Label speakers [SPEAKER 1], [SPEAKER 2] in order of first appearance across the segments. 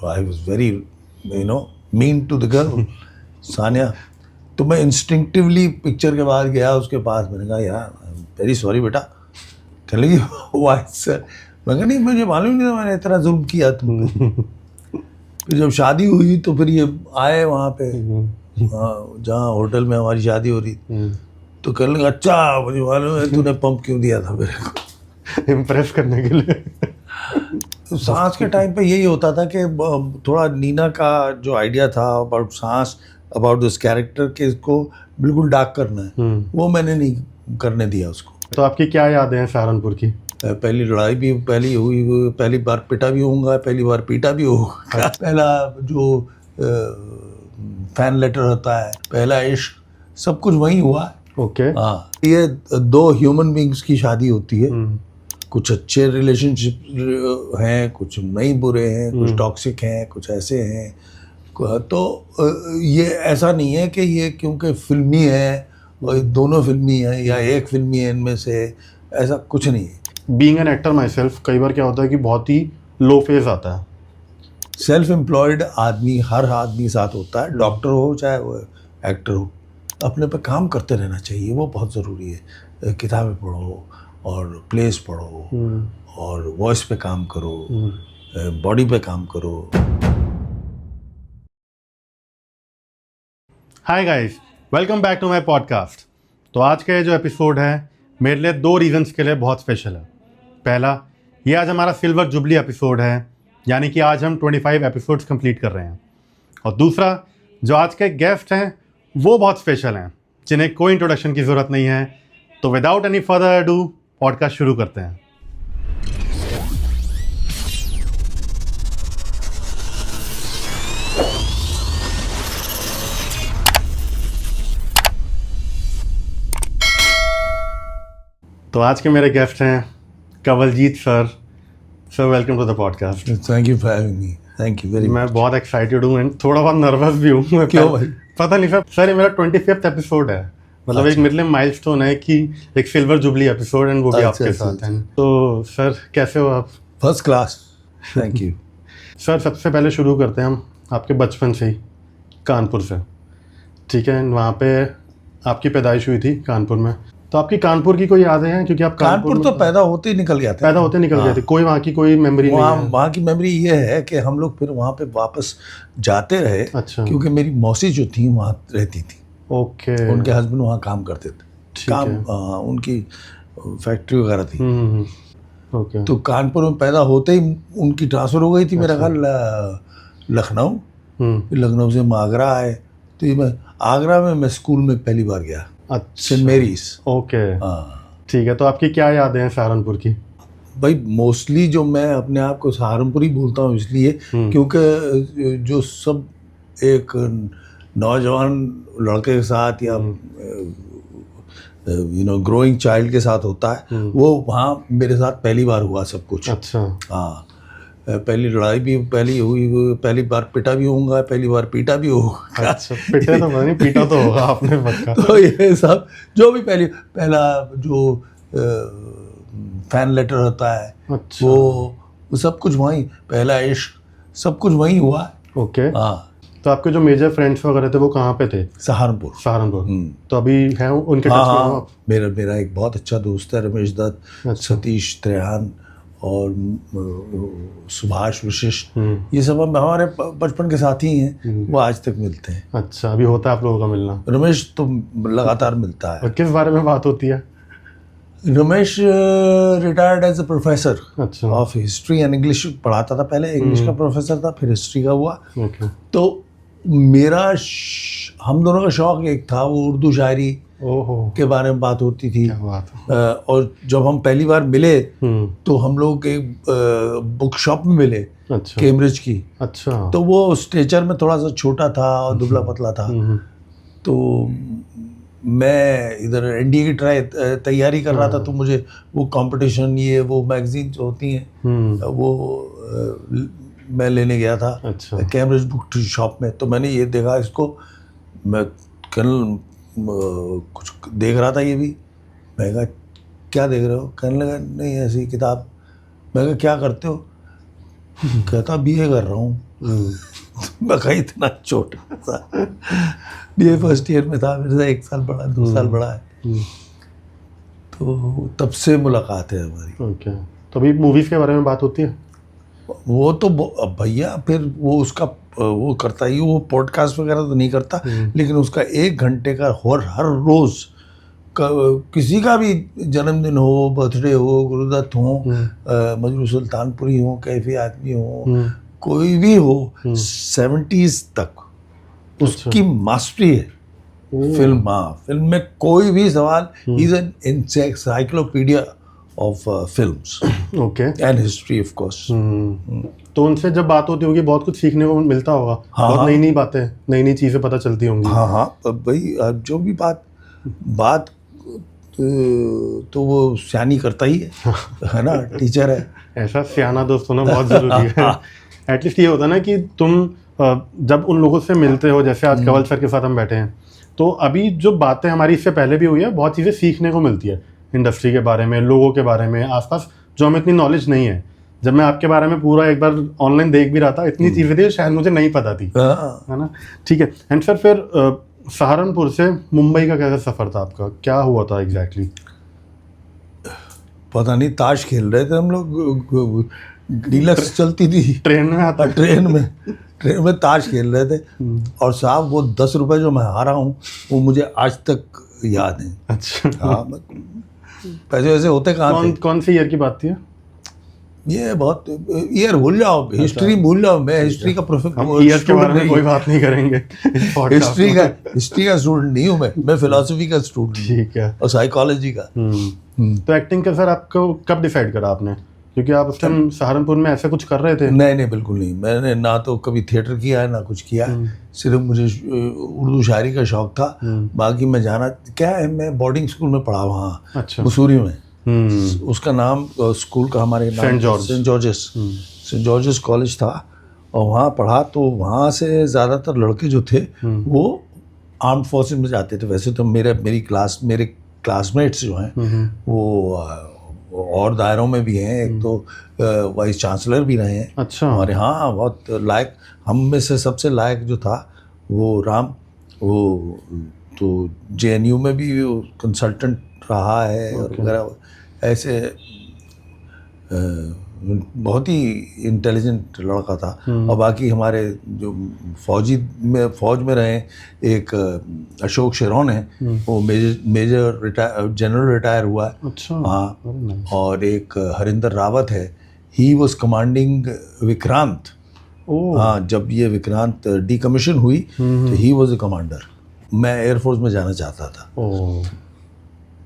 [SPEAKER 1] I was very mean to the girl Sania. तो मैं instinctively picture के बाद गया उसके पास, मैंने कहा यार वेरी सॉरी बेटा। कहने लगी वाई सर? मैं कहा नहीं, मुझे मालूम नहीं था मैंने इतना जुल्म किया तुम पे। फिर जब शादी हुई तो फिर ये आए वहाँ पे, जहाँ होटल में हमारी शादी हो रही, तो कहने लगा अच्छा मुझे मालूम है तूने पंप क्यों दिया था मेरे को,
[SPEAKER 2] इम्प्रेस करने के लिए।
[SPEAKER 1] तो सांस के टाइम पे यही होता था कि थोड़ा नीना का जो आइडिया था अबाउट सांस, अबाउट दिस कैरेक्टर के इसको बिल्कुल डार्क करना है, वो मैंने नहीं करने दिया उसको।
[SPEAKER 2] तो आपकी क्या यादें हैं सहारनपुर की?
[SPEAKER 1] पहली लड़ाई भी पहली हुई, पहली बार पिटा भी होऊंगा, पहली बार पीटा भी होगा, पहला जो फैन लेटर होता है, पहला इश्क, सब कुछ वहीं हुआ है।
[SPEAKER 2] ओके।
[SPEAKER 1] हाँ, ये दो ह्यूमन बींग्स की शादी होती है। कुछ अच्छे रिलेशनशिप हैं, कुछ नहीं बुरे हैं, कुछ टॉक्सिक हैं, कुछ ऐसे हैं। तो ये ऐसा नहीं है कि ये क्योंकि फिल्मी है और दोनों फिल्मी हैं या एक फिल्मी है इनमें से, ऐसा कुछ नहीं है।
[SPEAKER 2] Being an actor my self, कई बार क्या होता है कि बहुत ही लो फेज आता है।
[SPEAKER 1] सेल्फ एम्प्लॉयड आदमी, हर आदमी साथ होता है, डॉक्टर हो चाहे वो एक्टर हो, अपने पे काम करते रहना चाहिए, वो बहुत ज़रूरी है। किताबें पढ़ो और प्लेस पढ़ो और वॉइस पे काम करो, बॉडी पे काम करो।
[SPEAKER 2] Hi guys, welcome back to my podcast. तो आज का ये जो एपिसोड है मेरे लिए दो रीजंस के लिए बहुत स्पेशल है। पहला, ये आज हमारा सिल्वर जुबली एपिसोड है, यानी कि आज हम 25 एपिसोड्स कंप्लीट कर रहे हैं। और दूसरा, जो आज के गेस्ट हैं वो बहुत स्पेशल हैं, जिन्हें कोई इंट्रोडक्शन की ज़रूरत नहीं है। तो without any further ado podcast शुरू करते हैं। तो आज के मेरे गेस्ट हैं Kanwaljit sir. Sir welcome to the podcast.
[SPEAKER 1] Thank you for having me. Thank you very much.
[SPEAKER 2] मैं बहुत एक्साइटेड हूँ एंड थोड़ा बहुत नर्वस भी हूँ।
[SPEAKER 1] क्यों भाई?
[SPEAKER 2] पता नहीं सर, ये मेरा 25th एपिसोड है। मतलब एक मेरे लिए माइलस्टोन है कि एक सिल्वर जुबली एपिसोड एंड वो भी आपके साथ है। तो सर कैसे हो आप?
[SPEAKER 1] First class, thank you.
[SPEAKER 2] Sir सबसे पहले शुरू करते हैं हम आपके बचपन से ही, कानपुर से। ठीक है, वहाँ पे आपकी पैदाइश हुई थी कानपुर में। तो आपकी कानपुर की कोई यादें हैं? क्योंकि आप
[SPEAKER 1] कानपुर तो पैदा होते ही निकल गया था।
[SPEAKER 2] पैदा होते निकल गए थे, कोई वहाँ की कोई मेमोरी नहीं है?
[SPEAKER 1] वहाँ की मेमोरी ये है कि हम लोग फिर वहाँ पे वापस जाते रहे।
[SPEAKER 2] अच्छा।
[SPEAKER 1] क्योंकि मेरी मौसी जो थी वहाँ रहती थी।
[SPEAKER 2] ओके।
[SPEAKER 1] उनके हस्बैंड वहाँ काम करते थे। काम उनकी फैक्ट्री वगैरह थी।
[SPEAKER 2] ओके।
[SPEAKER 1] तो कानपुर में पैदा होते ही उनकी ट्रांसफ़र हो गई थी मेरा ख्याल लखनऊ। लखनऊ से हम आगरा आए। तो ये मैं आगरा में मैं स्कूल में पहली बार गया।
[SPEAKER 2] अच्छा।
[SPEAKER 1] Saint Mary's.
[SPEAKER 2] ओके।
[SPEAKER 1] हाँ
[SPEAKER 2] ठीक है, तो आपकी क्या यादें हैं सहारनपुर की?
[SPEAKER 1] भाई मोस्टली जो मैं अपने आप को सहारनपुरी बोलता हूँ इसलिए क्योंकि जो सब एक नौजवान लड़के के साथ या ग्रोइंग चाइल्ड के साथ होता है, वो वहाँ मेरे साथ पहली बार हुआ सब कुछ।
[SPEAKER 2] अच्छा।
[SPEAKER 1] हाँ, पहली लड़ाई भी पहली हुई, पहली बार पिटा भी होऊंगा, पहली बार पीटा भी होगा।
[SPEAKER 2] अच्छा, पिटे तो नहीं, पीटा तो होगा आपने पक्का।
[SPEAKER 1] तो ये सब जो भी पहला जो फैन लेटर होता है,
[SPEAKER 2] अच्छा।
[SPEAKER 1] वो सब कुछ वहीं, पहला इश्क सब कुछ वहीं हुआ।
[SPEAKER 2] ओके।
[SPEAKER 1] हाँ।
[SPEAKER 2] तो आपके जो मेजर फ्रेंड्स वगैरह थे वो कहाँ पे थे? सहारनपुर। तो अभी हैं उनके टच में हो आप?
[SPEAKER 1] मेरा एक बहुत अच्छा दोस्त है रमेश दत्त, सतीश त्रेहान और सुभाष विशिष्ट। ये सब हम हमारे बचपन के साथी हैं, वो आज तक मिलते हैं।
[SPEAKER 2] अच्छा, अभी होता है आप लोगों का मिलना?
[SPEAKER 1] रमेश तो लगातार मिलता है।
[SPEAKER 2] और किस बारे में बात होती है?
[SPEAKER 1] Ramesh retired as a professor of history and English पढ़ाता था। पहले इंग्लिश का प्रोफेसर था, फिर हिस्ट्री का हुआ। तो मेरा हम दोनों का शौक एक था, वो उर्दू शायरी के बारे में बात होती थी। और जब हम पहली बार मिले तो हम लोग एक बुक शॉप में मिले।
[SPEAKER 2] अच्छा।
[SPEAKER 1] कैम्ब्रिज की।
[SPEAKER 2] अच्छा।
[SPEAKER 1] तो वो स्टेचर में थोड़ा सा छोटा था और दुबला पतला था। तो मैं इधर एनडीए की तैयारी कर रहा था, तो मुझे वो कंपटीशन, ये वो मैगजीन होती हैं, वो मैं लेने गया था।
[SPEAKER 2] अच्छा।
[SPEAKER 1] कैम्ब्रिज बुक शॉप में। तो मैंने ये देखा इसको, मैं कल कुछ देख रहा था ये भी। मैं कहा क्या देख रहे हो? कहने लगा नहीं ऐसी किताब। मैं कहा क्या करते हो? कहता बीए कर रहा हूँ। मैं कहा इतना छोटा सा, ये फर्स्ट ईयर में था, मेरे से 1 साल बड़ा, 2 साल बड़ा है। तो तब से मुलाकात है हमारी।
[SPEAKER 2] ओके, तो अभी मूवीज़ के बारे में बात होती है?
[SPEAKER 1] वो तो भैया फिर वो उसका वो करता ही, वो पॉडकास्ट वगैरह तो नहीं करता, लेकिन उसका 1 घंटे का हर रोज़ किसी का भी जन्मदिन हो, बर्थडे हो, गुरुदत्त हो, मजरू सुल्तानपुरी हो, कैफी आदमी हो, कोई भी हो, 70s तक उसकी मास्टरी है। फिल्म, हाँ, फिल्म में कोई भी सवाल, is an encyclopedia of films
[SPEAKER 2] okay,
[SPEAKER 1] and history of course.
[SPEAKER 2] तो उनसे जब बात होती होगी बहुत कुछ सीखने को मिलता होगा।
[SPEAKER 1] हाँ,
[SPEAKER 2] बहुत नई नई बातें, नई नई चीज़ें पता चलती होंगी।
[SPEAKER 1] हाँ हाँ, भाई जो भी बात तो वो सियानी करता ही है ना, टीचर है।
[SPEAKER 2] ऐसा सियाना दोस्त होना बहुत ज़रूरी है। एटलीस्ट ये होता है ना कि तुम जब उन लोगों से मिलते हो, जैसे आज कंवल सर के साथ हम बैठे हैं, तो अभी जो बातें हमारी इससे पहले भी हुई है, बहुत चीज़ें सीखने को मिलती है इंडस्ट्री के बारे में, लोगों के बारे में, आसपास जो हमें इतनी नॉलेज नहीं है। जब मैं आपके बारे में पूरा एक बार ऑनलाइन देख भी रहा था, इतनी चीज़ें थी शायद मुझे नहीं पता थी, है ना। ठीक है। एंड सर फिर सहारनपुर से मुंबई का कैसा सफ़र था आपका, क्या हुआ था एग्जैक्टली?
[SPEAKER 1] पता नहीं, ताश खेल रहे थे हम लोग, डीलक्स चलती थी
[SPEAKER 2] ट्रेन में आता?
[SPEAKER 1] ट्रेन में ताश खेल रहे थे, और साहब वो 10 रुपए जो मैं हारा हूँ वो मुझे आज तक याद है।
[SPEAKER 2] अच्छा,
[SPEAKER 1] हाँ, पैसे वैसे होते कहाँ थे।
[SPEAKER 2] कौन सी ईयर की बात थी?
[SPEAKER 1] ये बहुत ईयर भूल जाओ, हिस्ट्री भूल जाओ। मैं हिस्ट्री का
[SPEAKER 2] ईयर के बारे में कोई बात नहीं करेंगे।
[SPEAKER 1] हिस्ट्री का स्टूडेंट नहीं हूँ मैं फिलॉसफी का स्टूडेंट।
[SPEAKER 2] ठीक है।
[SPEAKER 1] और साइकोलॉजी का।
[SPEAKER 2] तो एक्टिंग का सर आपको कब डिसाइड करा आपने, क्योंकि आप उस टाइम सहारनपुर में ऐसा कुछ कर रहे थे?
[SPEAKER 1] नहीं, बिल्कुल नहीं। मैंने ना तो कभी थिएटर किया है ना कुछ किया है। सिर्फ मुझे उर्दू शायरी का शौक था। बाकी मैं जाना क्या है, मैं बोर्डिंग स्कूल में पढ़ा वहाँ,
[SPEAKER 2] अच्छा,
[SPEAKER 1] मसूरी में। उसका नाम स्कूल का हमारे
[SPEAKER 2] सेंट
[SPEAKER 1] जॉर्जेस कॉलेज था, और वहाँ पढ़ा। तो वहाँ से ज़्यादातर लड़के जो थे वो आर्म फोर्सेस में जाते थे। वैसे तो मेरे क्लासमेट्स जो हैं वो और दायरों में भी हैं। एक तो वाइस चांसलर भी रहे हैं।
[SPEAKER 2] अच्छा।
[SPEAKER 1] हमारे यहाँ बहुत लायक, हम में से सबसे लायक जो था वो राम, वो तो JNU में भी कंसल्टेंट रहा है और वगैरह। ऐसे बहुत ही इंटेलिजेंट लड़का था। और बाकी हमारे जो फौज में रहे, एक अशोक शेरोन है, वो मेजर जनरल रिटायर हुआ है।
[SPEAKER 2] अच्छा,
[SPEAKER 1] हाँ। और एक हरिंदर रावत है, ही वॉज कमांडिंग विक्रांत। हाँ, जब ये विक्रांत डीकमीशन हुई तो ही वॉज द कमांडर। मैं एयरफोर्स में जाना चाहता था।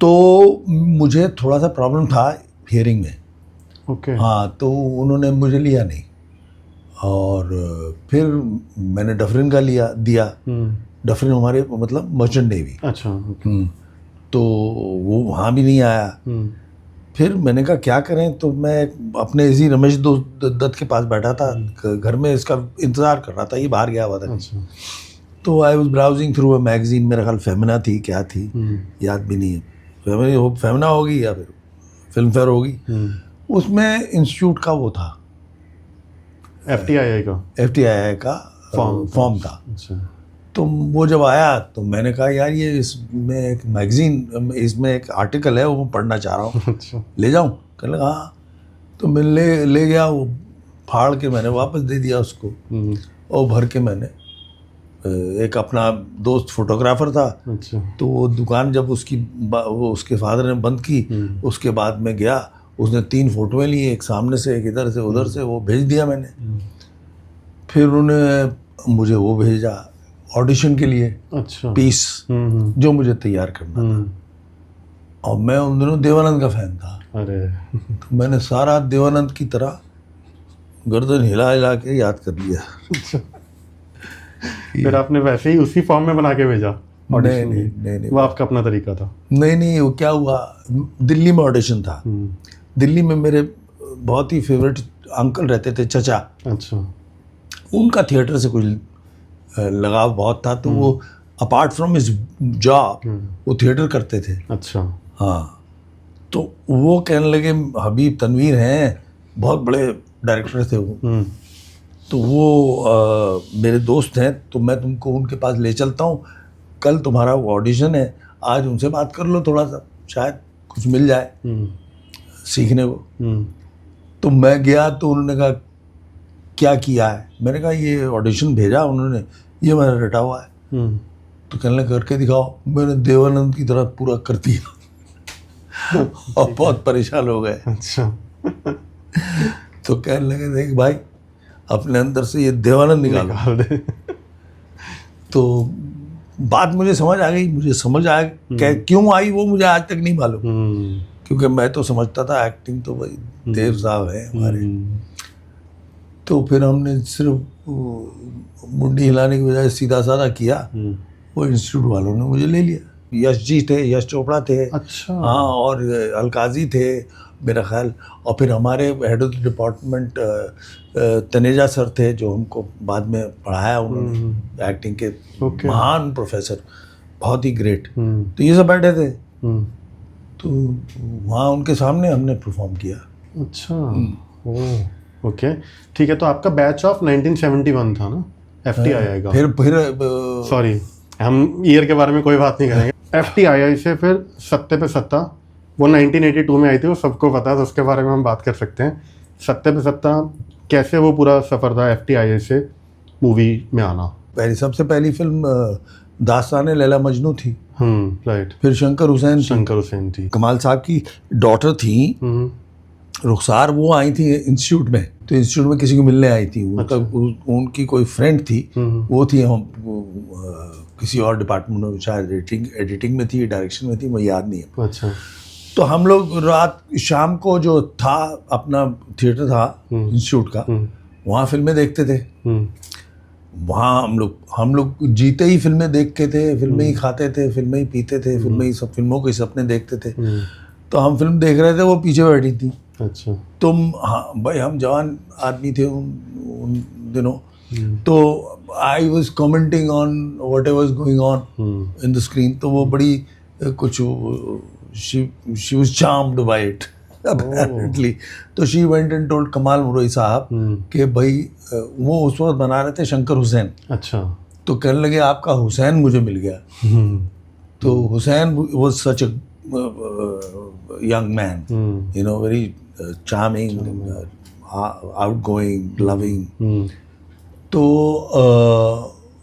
[SPEAKER 1] तो मुझे थोड़ा सा प्रॉब्लम था हियरिंग में।
[SPEAKER 2] ओके।
[SPEAKER 1] हाँ, तो उन्होंने मुझे लिया नहीं, और फिर मैंने डफरिन का दिया। डफरिन हमारे मतलब मर्चेंट नेवी।
[SPEAKER 2] अच्छा।
[SPEAKER 1] तो वो वहाँ भी नहीं आया। फिर मैंने कहा क्या करें, तो मैं अपने इसी रमेश दत्त के पास बैठा था घर में, इसका इंतज़ार कर रहा था, ये बाहर गया हुआ था।
[SPEAKER 2] अच्छा।
[SPEAKER 1] तो I was browsing through a magazine, मेरा ख्याल फेमिना थी, क्या थी याद भी नहीं है, फेमिना होगी या फिर फिल्म फेयर होगी। उसमें इंस्टीट्यूट का वो था, FTII का फॉर्म था।
[SPEAKER 2] अच्छा।
[SPEAKER 1] तो वो जब आया तो मैंने कहा यार ये इसमें एक मैगजीन, इसमें एक आर्टिकल है, वो पढ़ना चाह रहा हूँ।
[SPEAKER 2] अच्छा।
[SPEAKER 1] ले जाऊँ? कहने लगा हाँ। तो मैं ले गया, वो फाड़ के मैंने वापस दे दिया उसको, और भर के मैंने, एक अपना दोस्त फोटोग्राफर था।
[SPEAKER 2] अच्छा।
[SPEAKER 1] तो वो दुकान जब वो उसके फादर ने बंद की, उसके बाद मैं गया, उसने 3 फोटोएं ली, एक सामने से, एक इधर से, उधर से, वो भेज दिया मैंने। फिर उन्होंने मुझे वो भेजा ऑडिशन के लिए।
[SPEAKER 2] अच्छा।
[SPEAKER 1] पीस जो मुझे तैयार करना था, और मैं उन दिनों देवानंद का फैन था।
[SPEAKER 2] अरे
[SPEAKER 1] तो मैंने सारा देवानंद की तरह गर्दन हिला के याद कर लिया।
[SPEAKER 2] फिर आपने वैसे ही उसी फॉर्म में बना के भेजा?
[SPEAKER 1] नहीं,
[SPEAKER 2] वो आपका अपना तरीका था?
[SPEAKER 1] नहीं, वो क्या हुआ, दिल्ली में ऑडिशन था। दिल्ली में मेरे बहुत ही फेवरेट अंकल रहते थे, चचा।
[SPEAKER 2] अच्छा।
[SPEAKER 1] उनका थिएटर से कुछ लगाव बहुत था, तो वो अपार्ट फ्रॉम हिज जॉब वो थिएटर करते थे।
[SPEAKER 2] अच्छा।
[SPEAKER 1] हाँ, तो वो कहने लगे हबीब तनवीर हैं, बहुत बड़े डायरेक्टर थे वो। तो वो मेरे दोस्त हैं, तो मैं तुमको उनके पास ले चलता हूँ, कल तुम्हारा वो ऑडिशन है, आज उनसे बात कर लो थोड़ा सा, शायद कुछ मिल जाए सीखने को। तो मैं गया तो उन्होंने कहा क्या किया है, मैंने कहा ये ऑडिशन भेजा उन्होंने, ये मैंने रटा हुआ है। तो कहने लगे करके दिखाओ, मैंने देवानंद की तरह पूरा कर दिया और बहुत परेशान हो गए।
[SPEAKER 2] अच्छा।
[SPEAKER 1] तो कहने लगे देख भाई अपने अंदर से ये देवानंद निकालो।
[SPEAKER 2] निकाल दे।
[SPEAKER 1] तो बात मुझे समझ आ गई, मुझे समझ आया क्यों आई वो मुझे आज तक नहीं मालूम, क्योंकि मैं तो समझता था एक्टिंग तो भाई देव साहब है हमारे। तो फिर हमने सिर्फ मुंडी हिलाने की बजाय सीधा साधा किया, वो इंस्टीट्यूट वालों ने मुझे ले लिया। यश जी थे, यश चोपड़ा थे,
[SPEAKER 2] अच्छा।
[SPEAKER 1] हाँ, और अलकाजी थे मेरा ख्याल, और फिर हमारे head of the department Taneja sir थे, जो हमको बाद में पढ़ाया उन्होंने, एक्टिंग के महान प्रोफेसर, बहुत ही ग्रेट। तो ये सब बैठे थे, तो वहाँ उनके सामने हमने परफॉर्म किया।
[SPEAKER 2] अच्छा। ओह, ओके, ठीक है। तो आपका बैच ऑफ 1971 था ना, FTII का?
[SPEAKER 1] फिर
[SPEAKER 2] सॉरी, हम ईयर के बारे में कोई बात नहीं करेंगे। FTII से फिर सत्ते पे सत्ता, वो 1982 में आई थी, वो सबको पता है, तो उसके बारे में हम बात कर सकते हैं। सत्ते पे सत्ता कैसे वो पूरा सफ़र था FTII से मूवी में आना?
[SPEAKER 1] सबसे पहली फिल्म दास्तान-ए लैला मजनू थी।
[SPEAKER 2] राइट।
[SPEAKER 1] फिर शंकर हुसैन
[SPEAKER 2] थी,
[SPEAKER 1] कमाल साहब की डॉटर थी रुखसार, वो आई थी इंस्टीट्यूट में, तो इंस्टीट्यूट में किसी को मिलने आई थी, उनकी कोई फ्रेंड थी, वो थी हम किसी और डिपार्टमेंट में, शायद एडिटिंग में थी, डायरेक्शन में थी, मुझे याद नहीं है।
[SPEAKER 2] अच्छा।
[SPEAKER 1] तो हम लोग रात शाम को जो था अपना थिएटर था इंस्टीट्यूट का, वहाँ फिल्में देखते थे। वहाँ हम लोग जीते ही फिल्में देखते थे, फिल्में ही खाते थे, फिल्में ही पीते थे, फिल्में ही सब फिल्मों के सपने देखते थे। तो हम फिल्म देख रहे थे, वो पीछे बैठी थी।
[SPEAKER 2] अच्छा।
[SPEAKER 1] हाँ भाई, हम जवान आदमी थे उन दिनों, तो I was commenting on whatever was going on in the screen, तो वो बड़ी कुछ she was charmed by it apparently। तो she went and told Kamal मुरई साहब कि भाई वो उस वक्त बना रहे थे शंकर हुसैन।
[SPEAKER 2] अच्छा।
[SPEAKER 1] तो कहने लगे आपका हुसैन मुझे मिल गया। तो Hussain was such a young man, you know, very charming, outgoing, loving. तो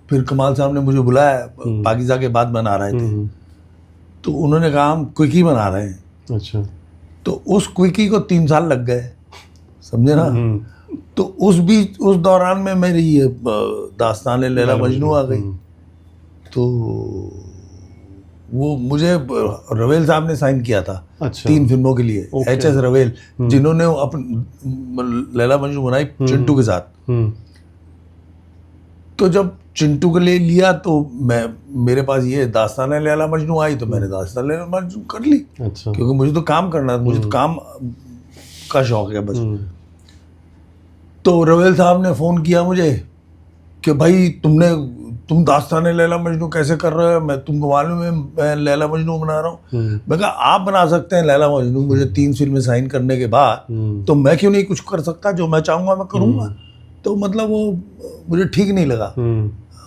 [SPEAKER 1] फिर कमाल साहब ने मुझे बुलाया, पाकिज़ा के बाद बना रहे थे, तो उन्होंने कहा हम क्विकी बना रहे हैं।
[SPEAKER 2] अच्छा।
[SPEAKER 1] तो उस क्विकी को 3 साल लग गए, समझे ना। तो उस दौरान में मेरी ये दास्तान-ए लैला मजनू आ गई। तो वो मुझे रवेल साहब ने साइन किया था।
[SPEAKER 2] अच्छा।
[SPEAKER 1] 3 फिल्मों के लिए, HS रवेल, जिन्होंने अपन लैला मजनू बनाई चिंटू के साथ। तो जब चिंटू के लिए लिया, तो मेरे पास ये दास्तान-ए लैला मजनू आई, तो मैंने दास्तान-ए लैला मजनू कर ली।
[SPEAKER 2] अच्छा।
[SPEAKER 1] क्योंकि मुझे तो काम करना था, मुझे तो काम का शौक है बस। तो रवेल साहब ने फ़ोन किया मुझे कि भाई तुम दास्तान-ए लैला मजनू कैसे कर रहे हो, मैं तुमको मालूम है मैं लैला मजनू बना रहा हूँ। मैं कहा आप बना सकते हैं लैला मजनू, मुझे 3 फिल्में साइन करने के बाद, तो मैं क्यों नहीं कुछ कर सकता, जो मैं चाहूँगा मैं करूँगा। तो मतलब वो मुझे ठीक नहीं लगा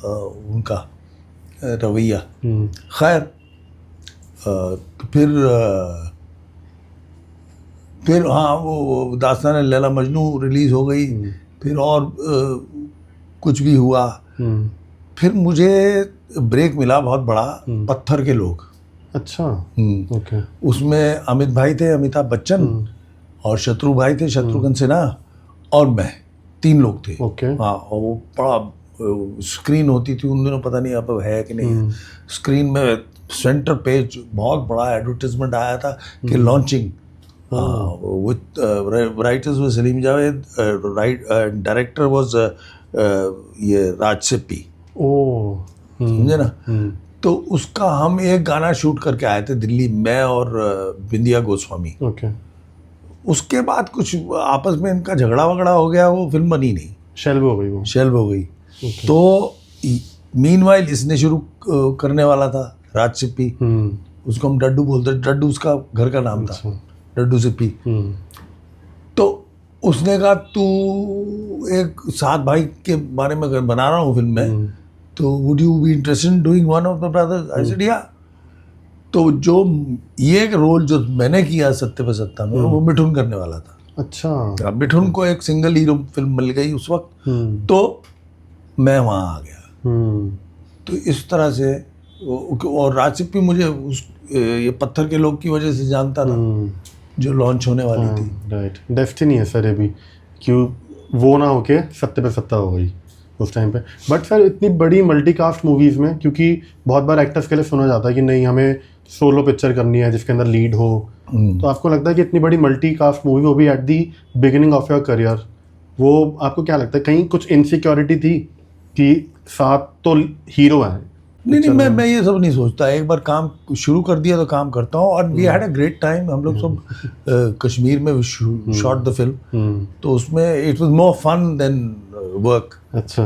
[SPEAKER 1] उनका रवैया। खैर, तो फिर हाँ, वो दास्तान लैला मजनू रिलीज़ हो गई। फिर और कुछ भी हुआ। फिर मुझे ब्रेक मिला बहुत बड़ा, पत्थर के लोग।
[SPEAKER 2] अच्छा। ओके।
[SPEAKER 1] उसमें अमित भाई थे, अमिताभ बच्चन, और शत्रु भाई थे, शत्रुघ्न सिन्हा, और मैं, 3 लोग थे।
[SPEAKER 2] ओके।
[SPEAKER 1] हाँ, और वो बड़ा स्क्रीन होती थी उन दिनों, पता नहीं अब है कि नहीं। स्क्रीन में सेंटर पेज बहुत बड़ा एडवर्टाइजमेंट आया था कि launching with writers was Salim Javed, director was ये राज सिप्पी।
[SPEAKER 2] ओह,
[SPEAKER 1] समझे ना। तो उसका हम एक गाना शूट करके आए थे दिल्ली, मैं और बिंदिया गोस्वामी।
[SPEAKER 2] ओके।
[SPEAKER 1] उसके बाद कुछ आपस में इनका झगड़ा वगड़ा हो गया, वो फिल्म बनी नहीं,
[SPEAKER 2] शेल्व हो गई वो।
[SPEAKER 1] शेल्व हो गई। तो मीनवाइल इसने शुरू करने वाला था, राज सिप्पी, उसको हम डड्डू बोलते, डड्डू उसका घर का नाम था, डड्डू सिप्पी। तो उसने कहा तू एक 7 भाई के बारे में अगर बना रहा हूँ फिल्म में तो would you be interested in doing one of the brothers? I said या। तो जो ये रोल जो मैंने किया सत्ते पे सत्ता में वो मिठुन करने वाला था।
[SPEAKER 2] अच्छा।
[SPEAKER 1] अब मिठुन को एक सिंगल हीरो फिल्म मिल गई उस वक्त, तो मैं वहाँ आ गया। तो इस तरह से और राजसिक भी मुझे उस ये पत्थर के लोग की वजह से जानता था जो लॉन्च होने वाली थी।
[SPEAKER 2] राइट, डेस्टिनी है सर ये भी, क्यों वो ना होके सत्ते पे सत्ता हो गई उस टाइम पे। बट सर इतनी बड़ी मल्टीकास्ट मूवीज़ में, क्योंकि बहुत बार एक्टर्स के लिए सुना जाता है कि नहीं हमें सोलो पिक्चर करनी है जिसके अंदर लीड हो, तो आपको लगता है कि इतनी बड़ी मल्टीकास्ट मूवी, वो भी at the beginning of your career, वो आपको क्या लगता है कहीं कुछ इनसिक्योरिटी थी कि साथ तो हीरो हैं?
[SPEAKER 1] नहीं, मैं ये सब नहीं सोचता। एक बार काम शुरू कर दिया तो काम करता हूँ। और we had a great time. हम लोग सब कश्मीर में शॉट द फिल्म, तो उसमें it was more fun than work.
[SPEAKER 2] अच्छा।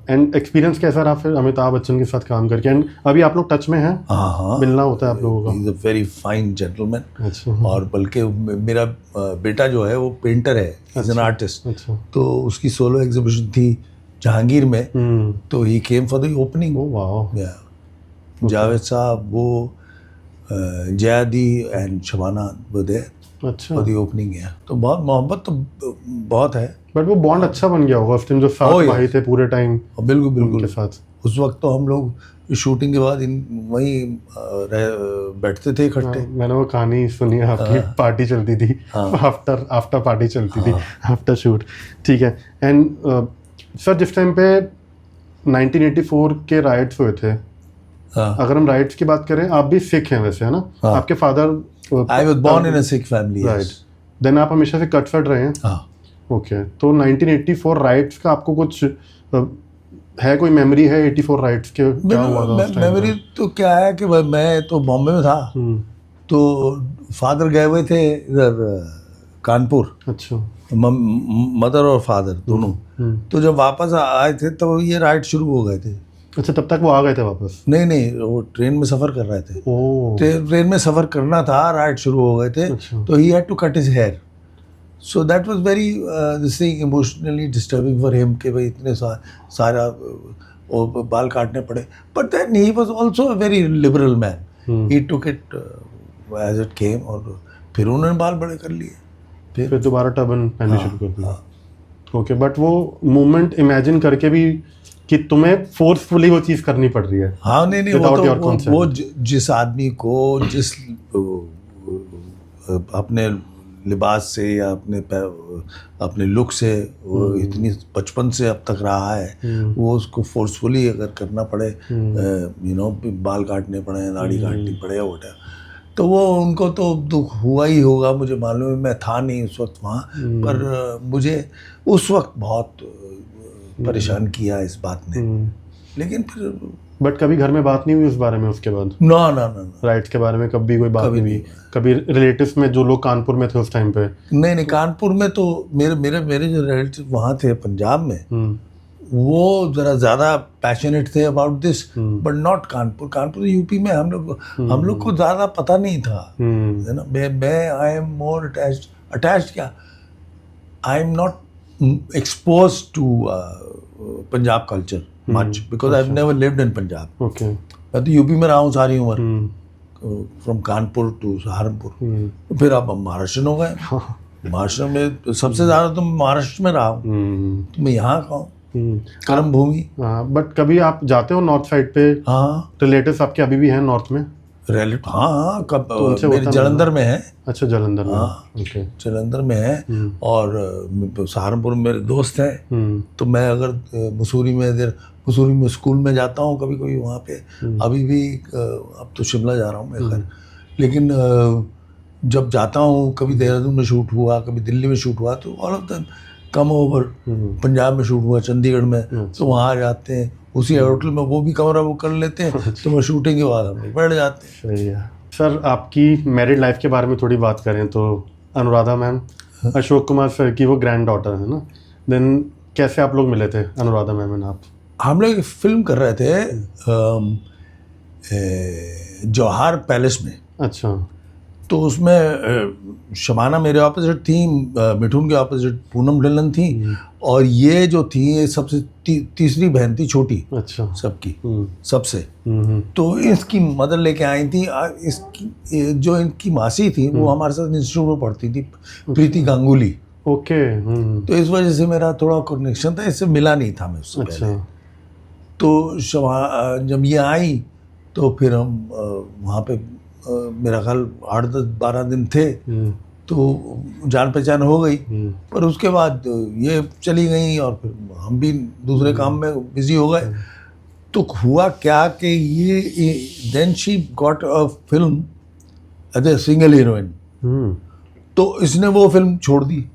[SPEAKER 2] एंड एक्सपीरियंस कैसा रहा फिर अमिताभ बच्चन के साथ काम करके? एंड अभी आप लोग टच में हैं?
[SPEAKER 1] हाँ,
[SPEAKER 2] मिलना होता है आप लोगों का?
[SPEAKER 1] He is a very fine gentleman.
[SPEAKER 2] अच्छा।
[SPEAKER 1] और बल्कि मेरा बेटा जो है वो पेंटर है, इज एन आर्टिस्ट।
[SPEAKER 2] अच्छा।
[SPEAKER 1] तो उसकी सोलो एग्जीबिशन थी जहांगीर में, तो he came for the opening.
[SPEAKER 2] Oh wow.
[SPEAKER 1] Javed Sahab, वो जयादी एंड शबाना वो देयर
[SPEAKER 2] अच्छा।
[SPEAKER 1] For the opening. तो बहुत मोहब्बत तो बहुत है।
[SPEAKER 2] बट वो बॉन्ड अच्छा बन गया होगा उस टाइम जो साथ भाई थे पूरे टाइम?
[SPEAKER 1] बिल्कुल बिल्कुल
[SPEAKER 2] के साथ
[SPEAKER 1] उस वक्त तो हम लोग शूटिंग के बाद वहीं बैठते थे इकट्ठे।
[SPEAKER 2] मैंने वो कहानी सुनी है आपकी, पार्टी चलती थी, आफ्टर पार्टी चलती थी आफ्टर शूट। ठीक है। एंड सर जिस टाइम पे 1984 के राइट्स हुए थे, अगर हम राइट्स की बात करें, आप भी सिख हैं वैसे, है ना? आपके father?
[SPEAKER 1] I was born in a Sikh family.
[SPEAKER 2] Right. Then आप हमेशा से कटफट रहे हैं?
[SPEAKER 1] हाँ।
[SPEAKER 2] ओके। तो 1984 राइट्स का आपको कुछ है, कोई मेमोरी है 84 राइट्स के? क्या हुआ था उस टाइम?
[SPEAKER 1] मेमोरी तो क्या है कि मैं तो बॉम्बे में था, तो फादर गए हुए थे इधर कानपुर।
[SPEAKER 2] अच्छा।
[SPEAKER 1] मदर और फादर दोनों। तो जब वापस आए थे तो ये राइड शुरू हो गए थे।
[SPEAKER 2] अच्छा, तब तक वो आ गए थे वापस?
[SPEAKER 1] नहीं, वो ट्रेन में सफ़र कर रहे थे। ट्रेन में सफ़र करना था, राइड शुरू हो गए थे।
[SPEAKER 2] अच्छा।
[SPEAKER 1] तो he had to cut his hair. So that was very this thing emotionally disturbing for him कि भाई इतने सारा और बाल काटने पड़े। But then he was also a very liberal man. He took it as it came, और फिर उन्होंने बाल बड़े कर लिए।
[SPEAKER 2] फिर दोबारा टर्बन पहनने शुरू कर दिया। ओके। बट वो मोमेंट इमेजिन करके भी कि तुम्हें फोर्सफुली वो चीज़ करनी पड़ रही है?
[SPEAKER 1] हाँ, नहीं, वो जिस आदमी को जिस अपने लिबास से या अपने लुक से वो इतनी बचपन से अब तक रहा है, वो उसको फोर्सफुली अगर करना पड़े, बाल काटने पड़े, दाढ़ी काटनी पड़े या वोट, तो वो उनको तो दुख हुआ ही होगा। मुझे मालूम है, मैं था नहीं उस वक्त वहाँ, पर मुझे उस वक्त बहुत परेशान किया इस बात ने। लेकिन फिर
[SPEAKER 2] बट कभी घर में बात नहीं हुई उस बारे में उसके बाद?
[SPEAKER 1] ना
[SPEAKER 2] राइट्स के बारे में कभी कोई बात नहीं हुई? कभी रिलेटिव्स में जो लोग कानपुर में थे उस टाइम पे?
[SPEAKER 1] नहीं, कानपुर में तो मेरे जो रिलेटिव वहाँ थे पंजाब में, वो ज़रा ज़्यादा पैशनेट थे about this, but not Kanpur UP में हम लोग को ज़्यादा पता नहीं था, है ना। मैं आई एम मोर अटैच्ड क्या, I am not expose to Punjab culture much because I have never lived in Punjab.
[SPEAKER 2] Okay.
[SPEAKER 1] मैं तो यूपी में रहा हूँ सारी उम्र, फ्रॉम कानपुर टू सहारनपुर। फिर अब महाराष्ट्र हो गए। महाराष्ट्र में सबसे ज़्यादा तो महाराष्ट्र में रहा हूँ, तो मैं यहाँ का हूँ, कर्म भूमि।
[SPEAKER 2] बट कभी आप जाते हो नॉर्थ साइड पे? हाँ। रिलेटिव्स आपके अभी भी हैं नॉर्थ में?
[SPEAKER 1] रिलेटिव हाँ, कब मेरे जलंधर में है।
[SPEAKER 2] अच्छा, जलंधर में।
[SPEAKER 1] हाँ,
[SPEAKER 2] ओके।
[SPEAKER 1] जलंधर में है। और सहारनपुर में मेरे दोस्त हैं, तो मैं अगर मसूरी में स्कूल में जाता हूँ कभी कभी वहाँ पे। अभी भी अब तो शिमला जा रहा हूँ मैं, खैर। लेकिन जब जाता हूँ, कभी देहरादून में शूट हुआ, कभी दिल्ली में शूट हुआ, तो all of them come over. Punjab में शूट हुआ, चंडीगढ़ में, तो वहाँ आ जाते हैं उसी होटल में, वो भी कमरा बुक कर लेते हैं, तो मैं शूटिंग के बाद हम लोग बैठ जाते हैं।
[SPEAKER 2] सही है। सर आपकी मैरिड लाइफ के बारे में थोड़ी बात करें तो अनुराधा मैम अशोक कुमार सर की वो ग्रैंड डॉटर है ना, देन कैसे आप लोग मिले थे अनुराधा मैम एंड आप?
[SPEAKER 1] हम लोग फिल्म कर रहे थे जौहर पैलेस में।
[SPEAKER 2] अच्छा।
[SPEAKER 1] तो उसमें शबाना मेरे ऑपोजिट थी, मिठुन के ऑपोजिट पूनम ढिल्लन थी, और ये जो थी ये सबसे तीसरी बहन थी, छोटी
[SPEAKER 2] अच्छा।
[SPEAKER 1] सबकी, सबसे। तो इसकी मदर लेके आई थी। इसकी जो इनकी मासी थी वो हमारे साथ इंस्टीट्यूट में पढ़ती थी, प्रीति गांगुली।
[SPEAKER 2] ओके।
[SPEAKER 1] तो इस वजह से मेरा थोड़ा कनेक्शन था, इससे मिला नहीं था मैं उससे पहले। तो जब ये आई तो फिर हम वहाँ पे मेरा ख्याल 8-10-12 दिन थे, तो जान पहचान हो गई। पर उसके बाद ये चली गई और फिर हम भी दूसरे काम में बिजी हो गए। तो हुआ क्या कि ये then she got a film as a single heroine, तो इसने वो फिल्म छोड़ दी।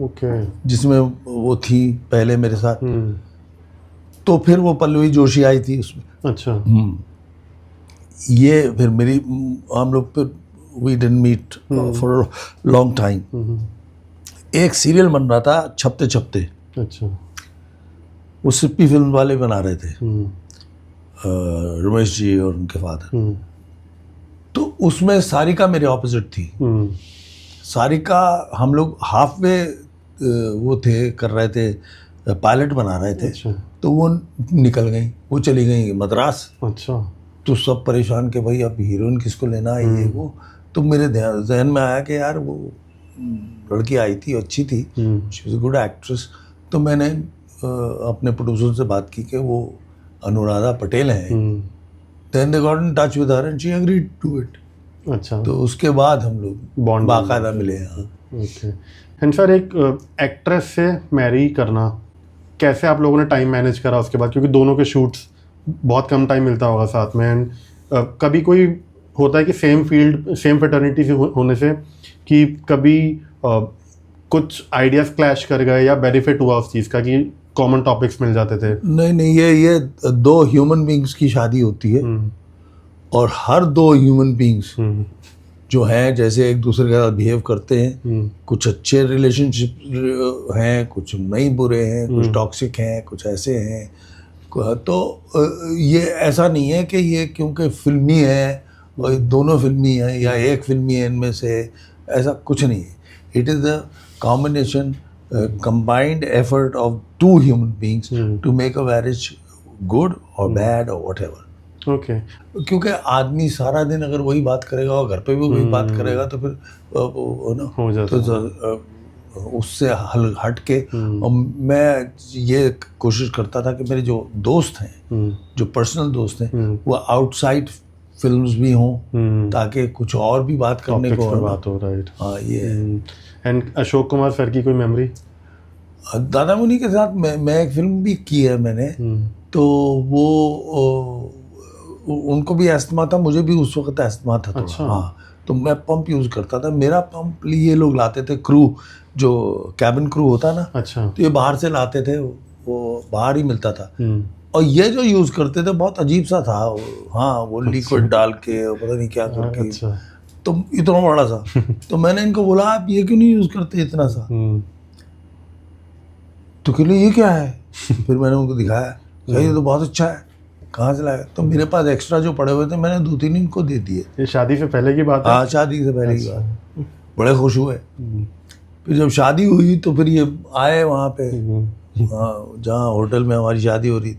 [SPEAKER 2] ओके।
[SPEAKER 1] जिसमें वो थी पहले मेरे साथ। तो फिर वो पल्लवी जोशी आई थी उसमें।
[SPEAKER 2] अच्छा।
[SPEAKER 1] ये फिर मेरी हम लोग फिर we didn't meet for a long time. एक सीरियल बन रहा था छपते छपते,
[SPEAKER 2] अच्छा।
[SPEAKER 1] वो सिप्पी फिल्म वाले बना रहे थे, रमेश जी और उनके फादर। तो उसमें सारिका मेरे ऑपोजिट थी। सारिका हम लोग हाफ वे वो थे, कर रहे थे, पायलट बना रहे थे।
[SPEAKER 2] अच्छा।
[SPEAKER 1] तो वो निकल गई, वो चली गई मद्रास।
[SPEAKER 2] अच्छा।
[SPEAKER 1] तो सब परेशान कि भाई अब हीरोइन किसको लेना है, ये वो। तो मेरे जहन में आया कि यार वो लड़की आई थी, अच्छी थी, she was a good actress. तो मैंने अपने प्रोड्यूसर से बात की कि वो अनुराधा पटेल हैं। Then they got in touch with her and she agreed to it.
[SPEAKER 2] अच्छा।
[SPEAKER 1] तो उसके बाद हम लोग
[SPEAKER 2] बॉन्ड
[SPEAKER 1] बाकायदा मिले। हाँ।
[SPEAKER 2] ओके। एंड सर, एक एक्ट्रेस से मैरी करना कैसे आप लोगों ने टाइम मैनेज करा उसके बाद, क्योंकि दोनों के शूट्स बहुत कम टाइम मिलता होगा साथ में। एंड कभी कोई होता है कि सेम फील्ड सेम फ्रेटर्निटी से होने से कि कभी कुछ आइडियाज क्लैश कर गए या बेनिफिट हुआ उस चीज़ का कि कॉमन टॉपिक्स मिल जाते थे?
[SPEAKER 1] नहीं, ये दो ह्यूमन बींग्स की शादी होती है, और हर दो ह्यूमन बींग्स जो हैं जैसे एक दूसरे के साथ बिहेव करते हैं। कुछ अच्छे रिलेशनशिप हैं, कुछ नहीं बुरे हैं, कुछ टॉक्सिक हैं, कुछ ऐसे हैं। तो ये ऐसा नहीं है कि ये क्योंकि फिल्मी है और दोनों फिल्मी हैं या एक फिल्मी है इनमें से, ऐसा कुछ नहीं है। It is the combination, combined effort of two human beings to make a marriage good or bad or whatever.
[SPEAKER 2] Okay.
[SPEAKER 1] क्योंकि आदमी सारा दिन अगर वही बात करेगा और घर पे भी वही बात करेगा तो फिर ना
[SPEAKER 2] हो जाता
[SPEAKER 1] तो उससे हट के। और मैं ये कोशिश करता था कि मेरे जो दोस्त हैं, जो पर्सनल दोस्त हैं, वो आउटसाइड फिल्म्स भी हों ताकि कुछ और भी बात करने को
[SPEAKER 2] बात हो। राइट।
[SPEAKER 1] हाँ, ये।
[SPEAKER 2] एंड अशोक कुमार सर की कोई मेमोरी?
[SPEAKER 1] दादा मुनि के साथ मैं एक फिल्म भी की है मैंने। तो वो उनको भी अस्थमा था, मुझे भी उस वक्त अस्थमा था थोड़ा।
[SPEAKER 2] अच्छा।
[SPEAKER 1] हाँ, तो मैं पंप यूज़ करता था। मेरा पंप ये लोग लाते थे, क्रू जो कैबिन क्रू होता ना।
[SPEAKER 2] अच्छा।
[SPEAKER 1] तो ये बाहर से लाते थे, वो बाहर ही मिलता था। और ये जो यूज़ करते थे बहुत अजीब सा था। हाँ, वो लिक्विड डाल के पता नहीं क्या करके।
[SPEAKER 2] अच्छा।
[SPEAKER 1] तो इतना बड़ा सा। तो मैंने इनको बोला आप ये क्यों नहीं यूज़ करते इतना सा? तो कहले ये क्या है? फिर मैंने उनको दिखाया, ये तो बहुत अच्छा है, कहाँ से लाया? तो मेरे पास एक्स्ट्रा जो पड़े हुए थे मैंने 2-3 इनको दे दिए।
[SPEAKER 2] ये शादी से पहले की बात है?
[SPEAKER 1] हाँ, शादी से पहले की बात। बड़े खुश हुए। फिर जब शादी हुई तो फिर ये आए वहाँ पे, जहाँ होटल में हमारी शादी हो रही,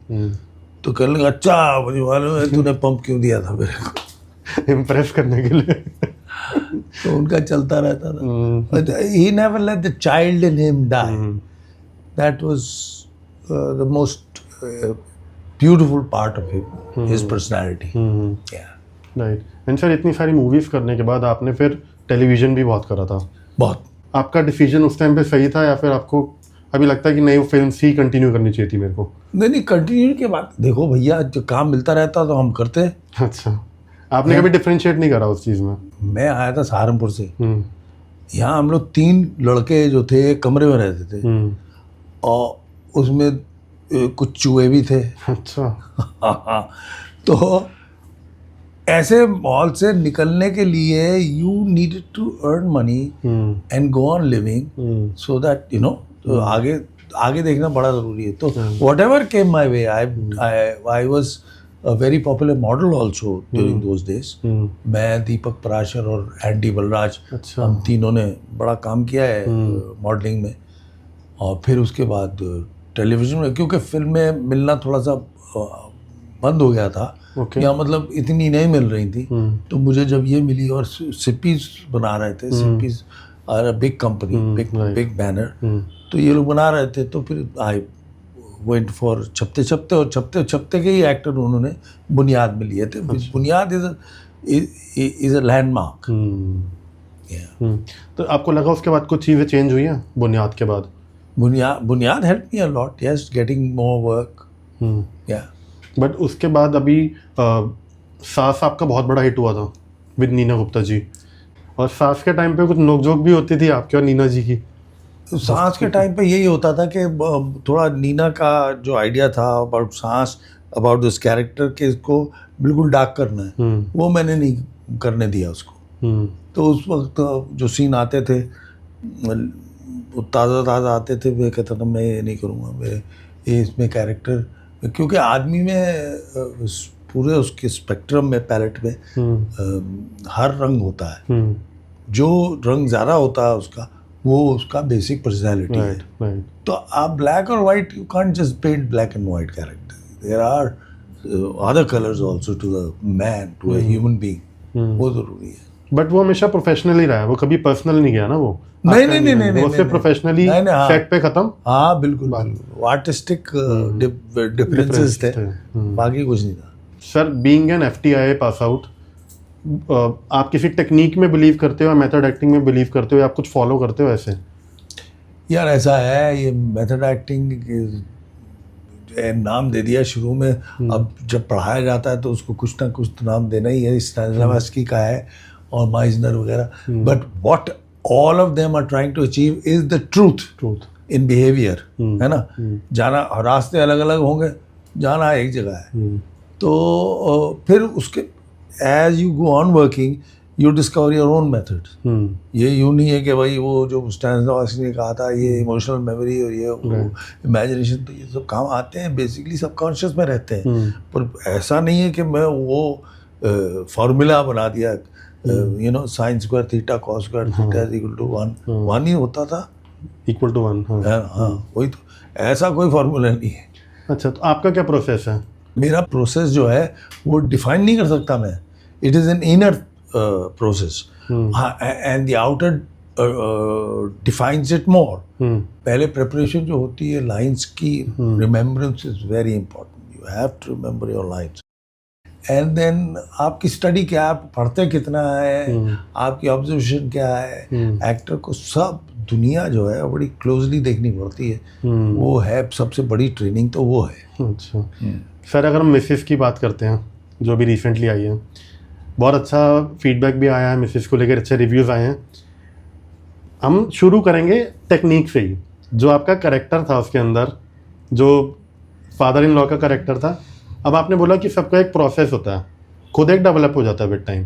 [SPEAKER 1] तो कहने लगा अच्छा मुझे मालूम है तूने पंप क्यों दिया था मेरे को,
[SPEAKER 2] इम्प्रेस करने के लिए।
[SPEAKER 1] तो उनका चलता रहता था। But he never let the child in him die. That was the most beautiful part of his personality. Yeah.
[SPEAKER 2] Right. And sir, इतनी सारी मूवीज करने के बाद आपने फिर टेलीविजन भी बहुत करा था।
[SPEAKER 1] बहुत।
[SPEAKER 2] आपका डिसीजन उस टाइम पे सही था या फिर आपको अभी लगता है कि नहीं, वो फिल्म ही कंटिन्यू करनी चाहिए थी मेरे को?
[SPEAKER 1] नहीं, कंटिन्यू के बाद देखो भैया, जो काम मिलता रहता तो हम करते।
[SPEAKER 2] अच्छा। आपने कभी डिफरेंशिएट नहीं करा उस चीज़ में?
[SPEAKER 1] मैं आया था सहारनपुर से। यहाँ हम लोग 3 लड़के जो थे एक कमरे में रहते थे, और उसमें कुछ चूहे भी थे।
[SPEAKER 2] अच्छा।
[SPEAKER 1] तो ऐसे माहौल से निकलने के लिए you needed to earn money and go on living, so that you know, तो आगे देखना बड़ा ज़रूरी है। तो whatever came my way, I was a very popular model also during those days. मैं, दीपक पराशर और एंडी बलराज,
[SPEAKER 2] अच्छा।
[SPEAKER 1] हम तीनों ने बड़ा काम किया है मॉडलिंग में। और फिर उसके बाद टेलीविज़न में, क्योंकि फिल्में मिलना थोड़ा सा बंद हो गया था,
[SPEAKER 2] Okay.
[SPEAKER 1] या मतलब इतनी नहीं मिल रही थी, तो मुझे जब ये मिली और सिप्पीज बना रहे थे, Sippys are big company, big banner, तो ये लोग बना रहे थे, तो फिर आई वेंट फॉर छपते छपते, और छपते छपते के ही एक्टर उन्होंने बुनियाद में लिए थे। बुनियाद इज अ लैंडमार्क।
[SPEAKER 2] तो आपको लगा उसके बाद कुछ चीज़ें चेंज हुई हैं बुनियाद के बाद?
[SPEAKER 1] बुनियाद help me a lot, yes, getting more work, या।
[SPEAKER 2] बट उसके बाद अभी सास आपका बहुत बड़ा हिट हुआ था विद नीना गुप्ता जी, और सास के टाइम पे कुछ नोकझोंक भी होती थी आपके और नीना जी की।
[SPEAKER 1] तो सांस के टाइम पे यही होता था कि थोड़ा नीना का जो आइडिया था अबाउट सांस, अबाउट दिस कैरेक्टर के इसको बिल्कुल डार्क करना है, वो मैंने नहीं करने दिया उसको। तो उस वक्त जो सीन आते थे वो ताज़ा ताज़ा आते थे, मैं कहता था मैं ये नहीं करूँगा, मैं ये इसमें कैरेक्टर, क्योंकि आदमी में पूरे उसके स्पेक्ट्रम में, पैलेट में हर रंग होता है। जो रंग ज़्यादा होता है उसका, वो उसका बेसिक पर्सनैलिटी है। तो आप ब्लैक और white, you can't just paint black and white character, there are other colours also to the man, to a human being, वो ज़रूरी है।
[SPEAKER 2] बट वो हमेशा प्रोफेशनली रहा है, वो कभी पर्सनल नहीं गया ना वो?
[SPEAKER 1] नहीं,
[SPEAKER 2] वो सिर्फ प्रोफेशनली सेट पे खत्म।
[SPEAKER 1] हाँ बिल्कुल, आर्टिस्टिक डिफरेंसेस थे, बाकी कुछ नहीं था।
[SPEAKER 2] Sir, being an FTIA pass out, आप किसी टेक्निक में बिलीव करते हो या मेथड एक्टिंग में बिलीव करते हो, या आप कुछ फॉलो करते हो ऐसे?
[SPEAKER 1] यार ऐसा है, ये मेथड एक्टिंग नाम दे दिया शुरू में, अब जब पढ़ाया जाता है तो उसको कुछ ना कुछ तो नाम देना ही है। स्टेनिस्लॉवस्की का है और माइजनर वगैरह, but what all of them are trying to achieve is the truth in behaviour, है ना। जाना, रास्ते अलग अलग होंगे, जाना एक जगह है। तो फिर उसके as you go on working, you discover your own method. ये यूँ नहीं है कि भाई वो जो स्टेनिस्लॉवस्की ने कहा था, ये इमोशनल मेमोरी और ये इमेजिनेशन, तो ये सब काम आते हैं, बेसिकली सबकॉन्शियस में रहते हैं। पर ऐसा नहीं है कि मैं वो फार्मूला बना दिया, you know, sine square theta cos square theta is equal to 1 1 ही होता था,
[SPEAKER 2] इक्वल टू 1।
[SPEAKER 1] हाँ वही तो, ऐसा कोई फार्मूला नहीं है।
[SPEAKER 2] अच्छा, तो आपका क्या प्रोसेस है?
[SPEAKER 1] मेरा प्रोसेस जो है वो डिफाइन नहीं कर सकता मैं, it is an inner process, and the outer defines it more. पहले प्रिपरेशन जो होती है लाइंस की, remembrance is very important, you have to remember your lines, and then आपकी स्टडी क्या है, आप पढ़ते कितना है, आपकी ऑब्जर्वेशन क्या है, एक्टर को सब दुनिया जो है बड़ी क्लोजली देखनी पड़ती है, वो है सबसे बड़ी ट्रेनिंग, तो वो है।
[SPEAKER 2] अच्छा सर, अगर हम मिसेस की बात करते हैं जो भी रिसेंटली आई है, बहुत अच्छा फीडबैक भी आया है मिसेस को लेकर, अच्छे रिव्यूज़ आए हैं। हम शुरू करेंगे टेक्निक से ही। जो आपका करेक्टर था उसके अंदर, जो फादर इन लॉ का करेक्टर था, अब आपने बोला कि सबका एक प्रोसेस होता है, खुद एक डेवलप हो जाता है विद टाइम।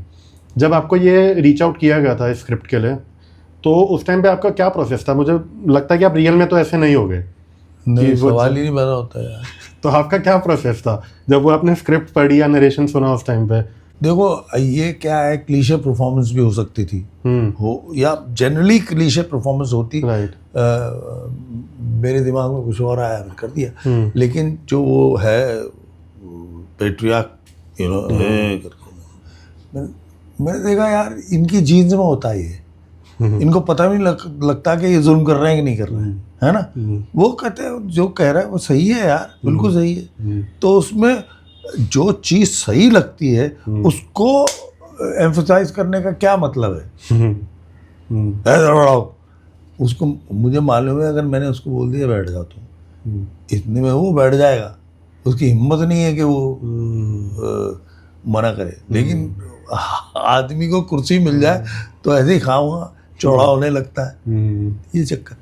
[SPEAKER 2] जब आपको ये रीच आउट किया गया था इस स्क्रिप्ट के लिए, तो उस टाइम पे आपका क्या प्रोसेस था? मुझे लगता है कि आप रियल में तो ऐसे नहीं हो गए।
[SPEAKER 1] नहीं, सवाल ही नहीं बना होता यार।
[SPEAKER 2] तो आपका क्या प्रोसेस था जब वो आपने स्क्रिप्ट पढ़ी या नरेशन सुना उस टाइम पे?
[SPEAKER 1] देखो, ये क्या है, क्लीशे परफॉर्मेंस भी हो सकती थी, हो, या जनरली क्लीशे परफॉर्मेंस होती,
[SPEAKER 2] राइट।
[SPEAKER 1] मेरे दिमाग में कुछ और आया, मैंने कर दिया। लेकिन जो वो है पेट्रियार्क, यू नो, मैंने देखा यार इनकी जीन्स में होता है ये, इनको पता भी नहीं लगता कि ये जुल्म कर रहे हैं कि नहीं कर रहे हैं, है ना। वो कहते हैं जो कह रहा है वो सही है यार, बिल्कुल सही है। तो उसमें जो चीज़ सही लगती है उसको एम्फसाइज करने का क्या मतलब है? ऐसा बढ़ाओ उसको, मुझे मालूम है अगर मैंने उसको बोल दिया बैठ जाओ, तो इतने में वो बैठ जाएगा, उसकी हिम्मत नहीं है कि वो मना करे। लेकिन आदमी को कुर्सी मिल जाए तो ऐसे ही खाऊंगा चौड़ा होने लगता है, ये चक्कर।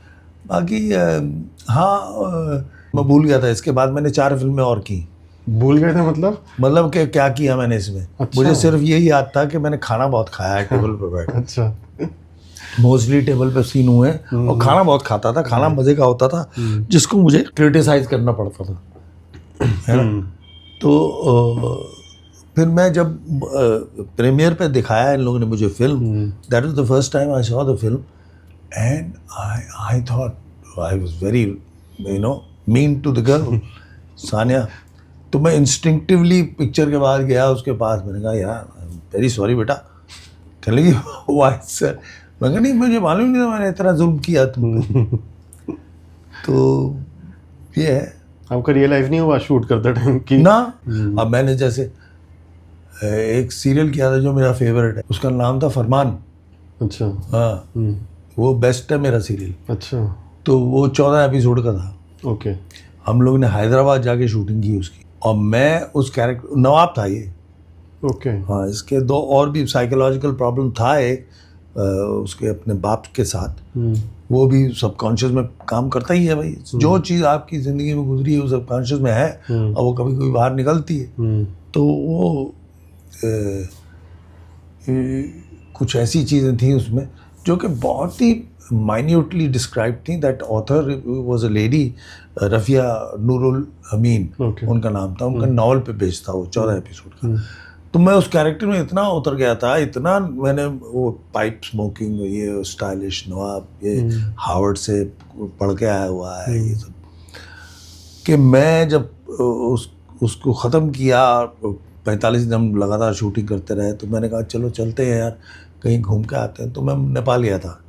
[SPEAKER 1] बाकी हाँ, मैं भूल गया था। इसके बाद मैंने 4 फिल्में और की।
[SPEAKER 2] भूल गए थे मतलब
[SPEAKER 1] कि क्या किया मैंने इसमें?
[SPEAKER 2] अच्छा।
[SPEAKER 1] मुझे सिर्फ यही याद था कि मैंने खाना बहुत खाया है टेबल पर बैठ।
[SPEAKER 2] अच्छा।
[SPEAKER 1] मोस्टली टेबल पे सीन हुए और खाना बहुत खाता था, खाना मजे का होता था, जिसको मुझे क्रिटिसाइज करना पड़ता था, है ना। तो फिर मैं जब प्रीमियर पे दिखाया इन लोगों ने मुझे film, that was the first time I saw the film and I thought I was very mean to the girl Sania. तो मैं इंस्टिंक्टिवली पिक्चर के बाद गया उसके पास, मैंने कहा यार वेरी सॉरी बेटा। कहने लगी व्हाई सर? मैं कहा नहीं, मुझे मालूम नहीं था मैंने इतना जुल्म किया तुम पे। तो ये है
[SPEAKER 2] आपका रियलाइज नहीं हुआ शूट करते टाइम कि
[SPEAKER 1] ना। अब मैंने जैसे एक सीरियल किया था जो मेरा फेवरेट है, उसका नाम था फरमान।
[SPEAKER 2] अच्छा।
[SPEAKER 1] हाँ, वो बेस्ट है मेरा सीरियल।
[SPEAKER 2] अच्छा।
[SPEAKER 1] तो वो 14 एपिसोड का था।
[SPEAKER 2] ओके।
[SPEAKER 1] हम लोग ने हैदराबाद जाके शूटिंग की उसकी, और मैं उस कैरेक्टर नवाब था ये।
[SPEAKER 2] ओके।
[SPEAKER 1] हाँ, इसके दो और भी साइकोलॉजिकल प्रॉब्लम था एक, उसके अपने बाप के साथ। वो भी सबकॉन्शियस में काम करता ही है भाई। जो चीज़ आपकी ज़िंदगी में गुजरी है वो सबकॉन्शियस में है, और वो कभी कभी बाहर निकलती है। तो वो कुछ ऐसी चीज़ें थी उसमें जो कि बहुत ही माइन्यूटली डिस्क्राइब थी। That author was a lady, Rafia Nurul Amin उनका नाम था। उनका नॉवल पे बेस्ड था वो 14 एपिसोड का। तो मैं उस कैरेक्टर में इतना उतर गया था, इतना मैंने वो पाइप स्मोकिंग, ये स्टाइलिश नवाब, ये हार्वर्ड से पढ़ के आया हुआ है ये सब, कि मैं जब उसको ख़त्म किया, 45 दिन हम लगातार शूटिंग करते रहे, तो मैंने कहा चलो चलते हैं यार कहीं घूम के आते हैं। तो मैं नेपाल गया था।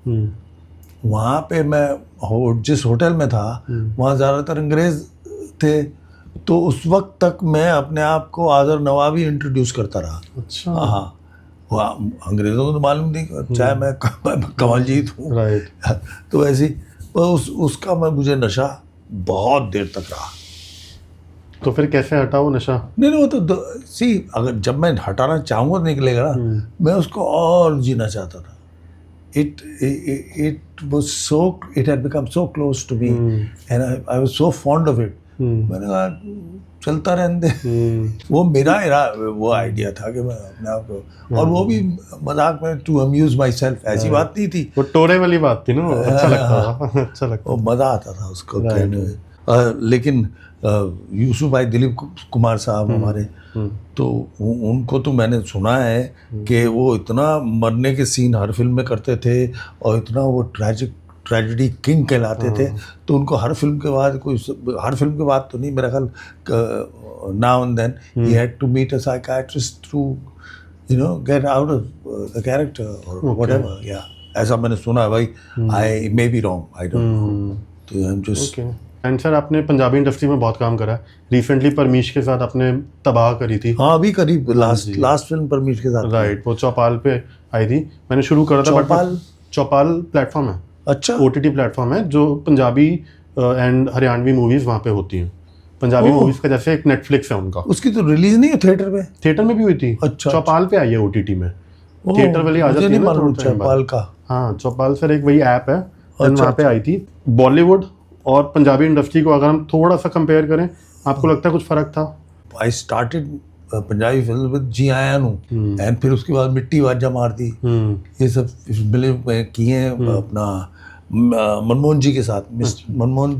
[SPEAKER 1] वहाँ पे मैं जिस होटल में था वहाँ ज़्यादातर अंग्रेज़ थे, तो उस वक्त तक मैं अपने आप को आज़र नवाबी इंट्रोड्यूस करता रहा।
[SPEAKER 2] अच्छा।
[SPEAKER 1] हाँ, वहाँ अंग्रेज़ों को तो मालूम नहीं, चाहे मैं कमलजीत हूँ।
[SPEAKER 2] राइट।
[SPEAKER 1] तो ऐसी उसका मुझे नशा बहुत देर तक रहा।
[SPEAKER 2] तो फिर कैसे हटा वो नशा?
[SPEAKER 1] नहीं, वो तो सी, अगर जब मैं हटाना चाहूँगा तो निकलेगा ना। मैं उसको और जीना चाहता था। It was so, it had become so close to me, and I was so fond of it. मैंने कहा चलता रहने दे। वो मेरा वो आइडिया था कि मैं अपने आप को, और वो भी मजाक में, टू अम्यूज माई सेल्फ, ऐसी बात नहीं थी।
[SPEAKER 2] वो टोरे वाली बात थी ना, अच्छा लगता था। अच्छा लगता,
[SPEAKER 1] वो मज़ा आता था उसको कहने में। लेकिन यूसुफ भाई, दिलीप कुमार साहब हमारे, तो उनको तो मैंने सुना है कि वो इतना मरने के सीन हर फिल्म में करते थे, और इतना वो ट्रेजेडी किंग कहलाते थे। तो उनको हर फिल्म के बाद हर फिल्म के बाद तो नहीं, मेरा ख्याल now and then he had to meet a psychiatrist to get out of the character और व्हाटएवर। या ऐसा मैंने सुना है भाई। I may be wrong, I don't know. तो I am just.
[SPEAKER 2] And sir, आपने पंजाबी इंडस्ट्री में बहुत काम करा है। रिसेंटली परमीश के साथ आपने तबाह करी थी।
[SPEAKER 1] हाँ, अभी करीब लास्ट फिल्म परमीश के साथ।
[SPEAKER 2] राइट, वो चौपाल पे आई थी। मैंने शुरू करा था। चौपाल प्लेटफॉर्म है।
[SPEAKER 1] अच्छा।
[SPEAKER 2] OTT प्लेटफॉर्म है जो पंजाबी एंड हरियाणवी मूवीज वहाँ पे होती हैं। पंजाबी मूवीज का जैसे एक नेटफ्लिक्स है उनका।
[SPEAKER 1] उसकी तो रिलीज नहीं है थिएटर में?
[SPEAKER 2] थिएटर में भी हुई थी।
[SPEAKER 1] अच्छा।
[SPEAKER 2] चौपाल पे आई है OTT में। थिएटर वाली आ जाती है ना
[SPEAKER 1] चौपाल का।
[SPEAKER 2] हाँ, चौपाल सर एक वही ऐप है, वहाँ पे आई थी। बॉलीवुड और पंजाबी इंडस्ट्री को अगर हम थोड़ा सा कंपेयर करें, आपको लगता है कुछ फर्क था?
[SPEAKER 1] I started Punjabi film with जी आया हूँ, एंड फिर उसके बाद मिट्टी वाजा मार दी, ये सब फिल्में किए हैं अपना मनमोहन जी के साथ। मनमोहन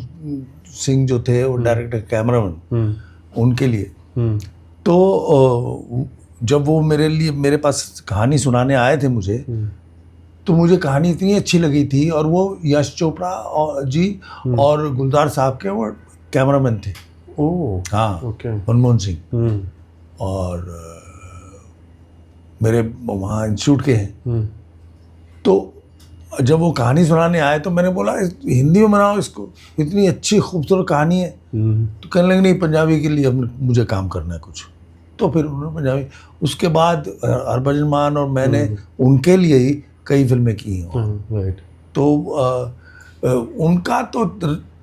[SPEAKER 1] सिंह जो थे वो डायरेक्टर कैमरामैन, उनके लिए। तो जब वो मेरे पास कहानी सुनाने आए थे मुझे, तो मुझे कहानी इतनी अच्छी लगी थी, और वो यश चोपड़ा जी और गुलजार साहब के वो कैमरामैन थे।
[SPEAKER 2] ओह,
[SPEAKER 1] हाँ,
[SPEAKER 2] ओके।
[SPEAKER 1] मनमोहन सिंह और मेरे वहाँ इंस्टीट्यूट के हैं। तो जब वो कहानी सुनाने आए तो मैंने बोला हिंदी में बनाओ इसको, इतनी अच्छी खूबसूरत कहानी है। तो कहने लगे नहीं, पंजाबी के लिए मुझे काम करना है कुछ। तो फिर उन्होंने पंजाबी, उसके बाद हरभजन मान और मैंने उनके लिए ही कई फिल्में की हैं।
[SPEAKER 2] राइट।
[SPEAKER 1] तो उनका तो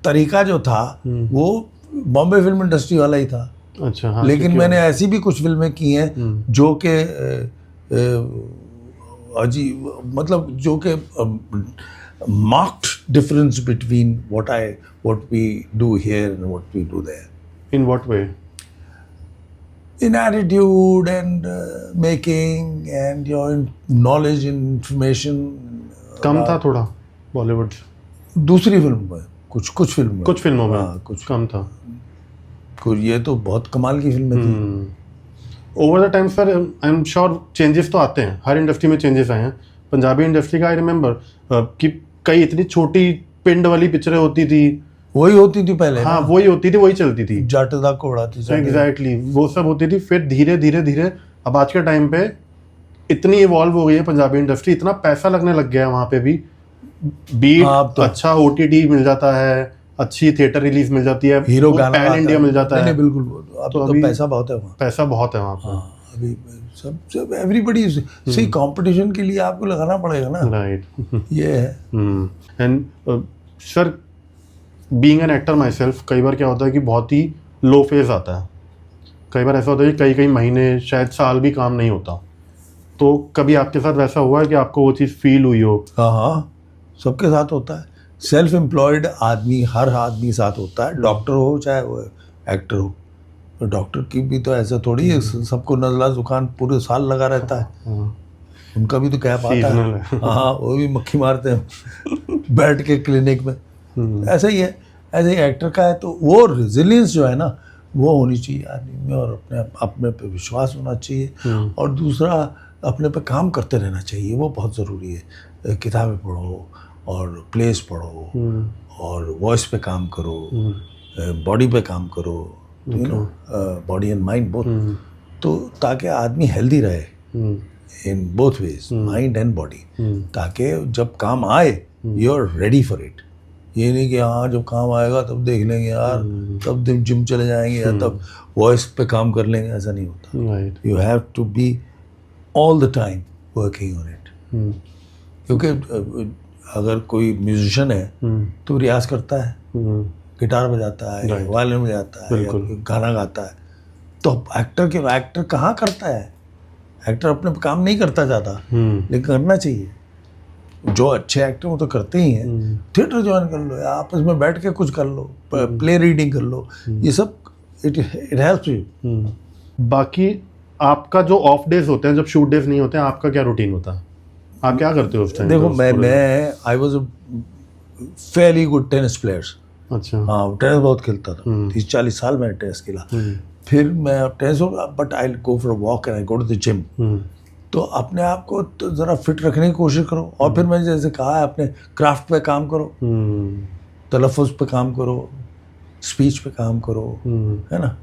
[SPEAKER 1] तरीका जो था वो बॉम्बे फिल्म इंडस्ट्री वाला ही था।
[SPEAKER 2] अच्छा। हाँ,
[SPEAKER 1] लेकिन मैंने ऐसी भी कुछ फिल्में की हैं जो कि मतलब जो कि marked difference between what we do here and what we do there.
[SPEAKER 2] In what way?
[SPEAKER 1] In attitude and making and your knowledge and information.
[SPEAKER 2] कम था थोड़ा बॉलीवुड?
[SPEAKER 1] दूसरी फिल्म में कुछ फिल्मों में
[SPEAKER 2] हाँ, कुछ कम था।
[SPEAKER 1] ये तो बहुत कमाल की फिल्म थी।
[SPEAKER 2] Over the time sir I am sure changes तो आते हैं, हर इंडस्ट्री में चेंजेस आए हैं। पंजाबी इंडस्ट्री का आई रिमेंबर कि कई इतनी छोटी पिंड वाली पिक्चरें होती थी,
[SPEAKER 1] वही होती थी पहले।
[SPEAKER 2] हाँ वही होती थी, वही चलती थी,
[SPEAKER 1] जट दा घोड़ा थी।
[SPEAKER 2] एग्जैक्टली वो सब होती थी। फिर धीरे धीरे धीरे अब आज के टाइम पे इतनी इवॉल्व हो गई है पंजाबी इंडस्ट्री, इतना पैसा लगने लग गया है वहाँ पे भी। बीट
[SPEAKER 1] तो
[SPEAKER 2] अच्छा OTT मिल जाता है, अच्छी थिएटर रिलीज मिल जाती है,
[SPEAKER 1] हीरो गाना
[SPEAKER 2] पैन इंडिया मिल जाता है।
[SPEAKER 1] नहीं बिल्कुल, अब तो पैसा बहुत है वहाँ।
[SPEAKER 2] पैसा बहुत है वहाँ पे।
[SPEAKER 1] हाँ, अभी सब एवरीबडी सी कंपटीशन के लिए आपको लगाना पड़ेगा ना।
[SPEAKER 2] राइट
[SPEAKER 1] ये है।
[SPEAKER 2] And sir being an actor my self, कई बार क्या होता है कि बहुत ही लो फेज आता है, कई बार ऐसा होता है कि कई कई महीने शायद साल भी काम नहीं होता। तो कभी आपके साथ वैसा हुआ है कि आपको वो चीज़ फील हुई हो?
[SPEAKER 1] हाँ, सबके साथ होता है। सेल्फ एम्प्लॉयड आदमी, हर आदमी साथ होता है, डॉक्टर हो चाहे वो एक्टर हो। तो डॉक्टर की भी तो ऐसा थोड़ी है सबको नज़ला जुकाम पूरे साल लगा रहता है। उनका भी तो कैप आता है। हाँ, वो भी मक्खी मारते हैं बैठ के क्लिनिक में। ऐसा ही है, ऐसे ही एक्टर का है। तो वो रेजिलियंस जो है ना, वो होनी चाहिए आदमी में, और अपने पे विश्वास होना चाहिए। और दूसरा, अपने पे काम करते रहना चाहिए, वो बहुत ज़रूरी है। किताबें पढ़ो और प्लेस पढ़ो और वॉइस पे काम करो, बॉडी पे काम करो, you know, body and mind both. तो ताकि आदमी हेल्दी रहे in both ways, mind and body, ताकि जब काम आए you are ready for it. ये नहीं कि हाँ जब काम आएगा तब देख लेंगे यार, तब जिम चले जाएंगे या तब वॉइस पे काम कर लेंगे, ऐसा नहीं होता। You have to be all the time working on it. क्योंकि अगर कोई म्यूजिशियन है तो रियाज करता है, गिटार बजाता है, वायलिन बजाता है, गाना गाता है। तो एक्टर कहाँ करता है? एक्टर अपने काम नहीं करता ज़्यादा, लेकिन करना चाहिए। जो अच्छे एक्टर वो तो करते ही हैं। थिएटर ज्वाइन कर लो या आपस में बैठ के कुछ कर लो, प्ले रीडिंग कर लो, ये सब इट हेल्प्स यू।
[SPEAKER 2] बाकी आपका जो ऑफ डेज होते हैं, जब शूट डेज नहीं होते हैं, आपका क्या रूटीन होता है? आप क्या करते हो उस टाइम?
[SPEAKER 1] देखो, मैं I was a fairly good tennis players.
[SPEAKER 2] अच्छा।
[SPEAKER 1] हाँ, टेनिस बहुत खेलता था, 30-40 साल मैंने टेनिस खेला। फिर मैं टेनिस हो, but I go for a walk and I go to the gym. तो अपने आप को तो ज़रा फिट रखने की कोशिश करो। और फिर मैंने जैसे कहा है, अपने क्राफ्ट पे काम करो, तलफ़ुज़ पे काम करो, स्पीच पे काम करो, है ना।